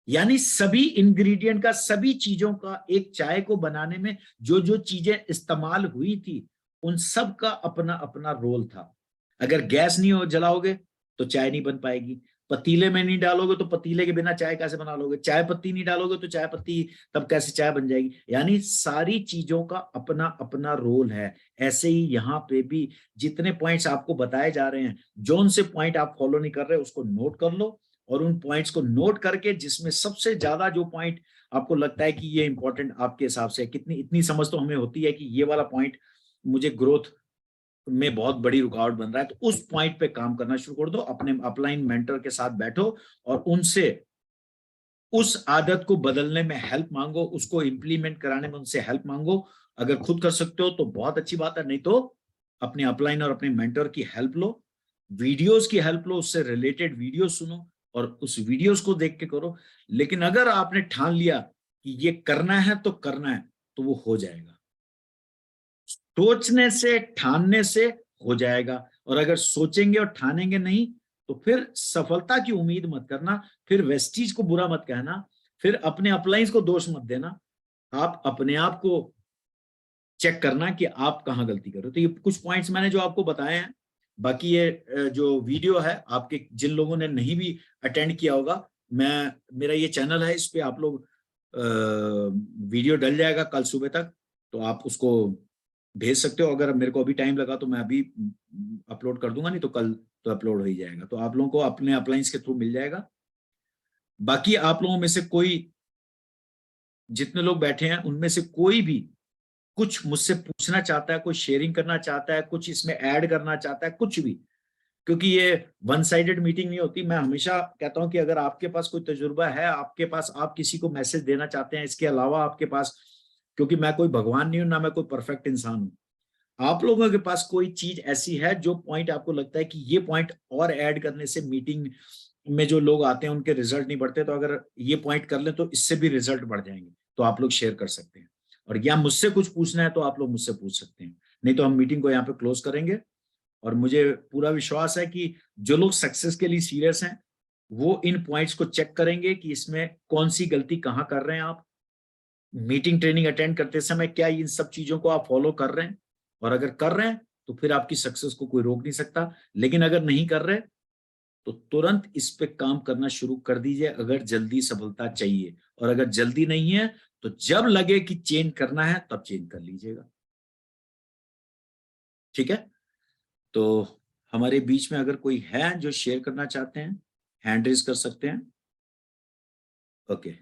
यानी सभी इंग्रेडिएंट का, सभी चीजों का, एक चाय को बनाने में जो जो चीजें इस्तेमाल हुई थी उन सब का अपना अपना रोल था। अगर गैस नहीं हो जलाओगे तो चाय नहीं बन पाएगी, पतीले में नहीं डालोगे तो पतीले के बिना चाय कैसे बना लोगे, चाय पत्ती नहीं डालोगे तो चाय पत्ती तब कैसे चाय बन जाएगी। यानी सारी चीजों का अपना अपना रोल है। ऐसे ही यहाँ पे भी जितने पॉइंट्स आपको बताए जा रहे हैं, जोन से पॉइंट आप फॉलो नहीं कर रहे उसको नोट कर लो, और उन पॉइंट्स को नोट करके जिसमें सबसे ज्यादा जो पॉइंट आपको लगता है कि ये इंपॉर्टेंट आपके हिसाब से, कितनी इतनी समझ तो हमें होती है कि ये वाला पॉइंट मुझे ग्रोथ में बहुत बड़ी रुकावट बन रहा है, तो उस पॉइंट पे काम करना शुरू कर दो। अपने अपलाइन मेंटर के साथ बैठो और उनसे उस आदत को बदलने में हेल्प मांगो, उसको इंप्लीमेंट कराने में उनसे हेल्प मांगो। अगर खुद कर सकते हो तो बहुत अच्छी बात है, नहीं तो अपने अपलाइन और अपने मेंटर की हेल्प लो, वीडियोस की हेल्प लो, उससे रिलेटेड वीडियो सुनो और उस वीडियोस को देख के करो। लेकिन अगर आपने ठान लिया कि ये करना है तो करना है, तो वो हो जाएगा। सोचने से, ठानने से हो जाएगा, और अगर सोचेंगे और ठानेंगे नहीं तो फिर सफलता की उम्मीद मत करना, फिर वेस्टीज को बुरा मत कहना, फिर अपने अपलाइंस को दोष मत देना। आप अपने आप को चेक करना कि आप कहाँ गलती कर रहे हो। तो ये कुछ पॉइंट्स मैंने जो आपको बताए हैं। बाकी ये जो वीडियो है, आपके जिन लोगों ने नहीं भी अटेंड किया होगा, मैं मेरा ये चैनल है, इस पे आप लोग वीडियो डल जाएगा कल सुबह तक, तो आप उसको भेज सकते हो। अगर मेरे को अभी टाइम लगा तो मैं अभी अपलोड कर दूंगा, नहीं तो कल तो अपलोड हो ही जाएगा, तो आप लोगों को अपने अप्लायंस के थ्रू मिल जाएगा। बाकी आप लोगों में से कोई, जितने लोग बैठे हैं उनमें से कोई भी कुछ मुझसे पूछना चाहता है, कोई शेयरिंग करना चाहता है, कुछ इसमें ऐड करना चाहता है, कुछ भी, क्योंकि ये वन साइडेड मीटिंग नहीं होती। मैं हमेशा कहता हूं कि अगर आपके पास कोई तजुर्बा है, आपके पास, आप किसी को मैसेज देना चाहते हैं, इसके अलावा आपके पास, क्योंकि मैं कोई भगवान नहीं हूं, ना मैं कोई परफेक्ट इंसान हूं, आप लोगों के पास कोई चीज ऐसी है जो पॉइंट आपको लगता है कि ये पॉइंट और ऐड करने से मीटिंग में जो लोग आते हैं उनके रिजल्ट नहीं बढ़ते, तो अगर ये पॉइंट कर ले तो इससे भी रिजल्ट बढ़ जाएंगे, तो आप लोग शेयर कर सकते हैं। और या मुझसे कुछ पूछना है तो आप लोग मुझसे पूछ सकते हैं, नहीं तो हम मीटिंग को यहाँ पे क्लोज करेंगे। और मुझे पूरा विश्वास है कि जो लोग सक्सेस के लिए सीरियस हैं वो इन पॉइंट्स को चेक करेंगे कि इसमें कौन सी गलती कहाँ कर रहे हैं आप, मीटिंग ट्रेनिंग अटेंड करते समय क्या इन सब चीजों को आप फॉलो कर रहे हैं, और अगर कर रहे हैं तो फिर आपकी सक्सेस को कोई रोक नहीं सकता। लेकिन अगर नहीं कर रहे तो तुरंत इस पे काम करना शुरू कर दीजिए, अगर जल्दी सफलता चाहिए। और अगर जल्दी नहीं है तो जब लगे कि चेंज करना है तब चेंज कर लीजिएगा। ठीक है, तो हमारे बीच में अगर कोई है जो शेयर करना चाहते हैं, हैंड रेज कर सकते हैं। ओके।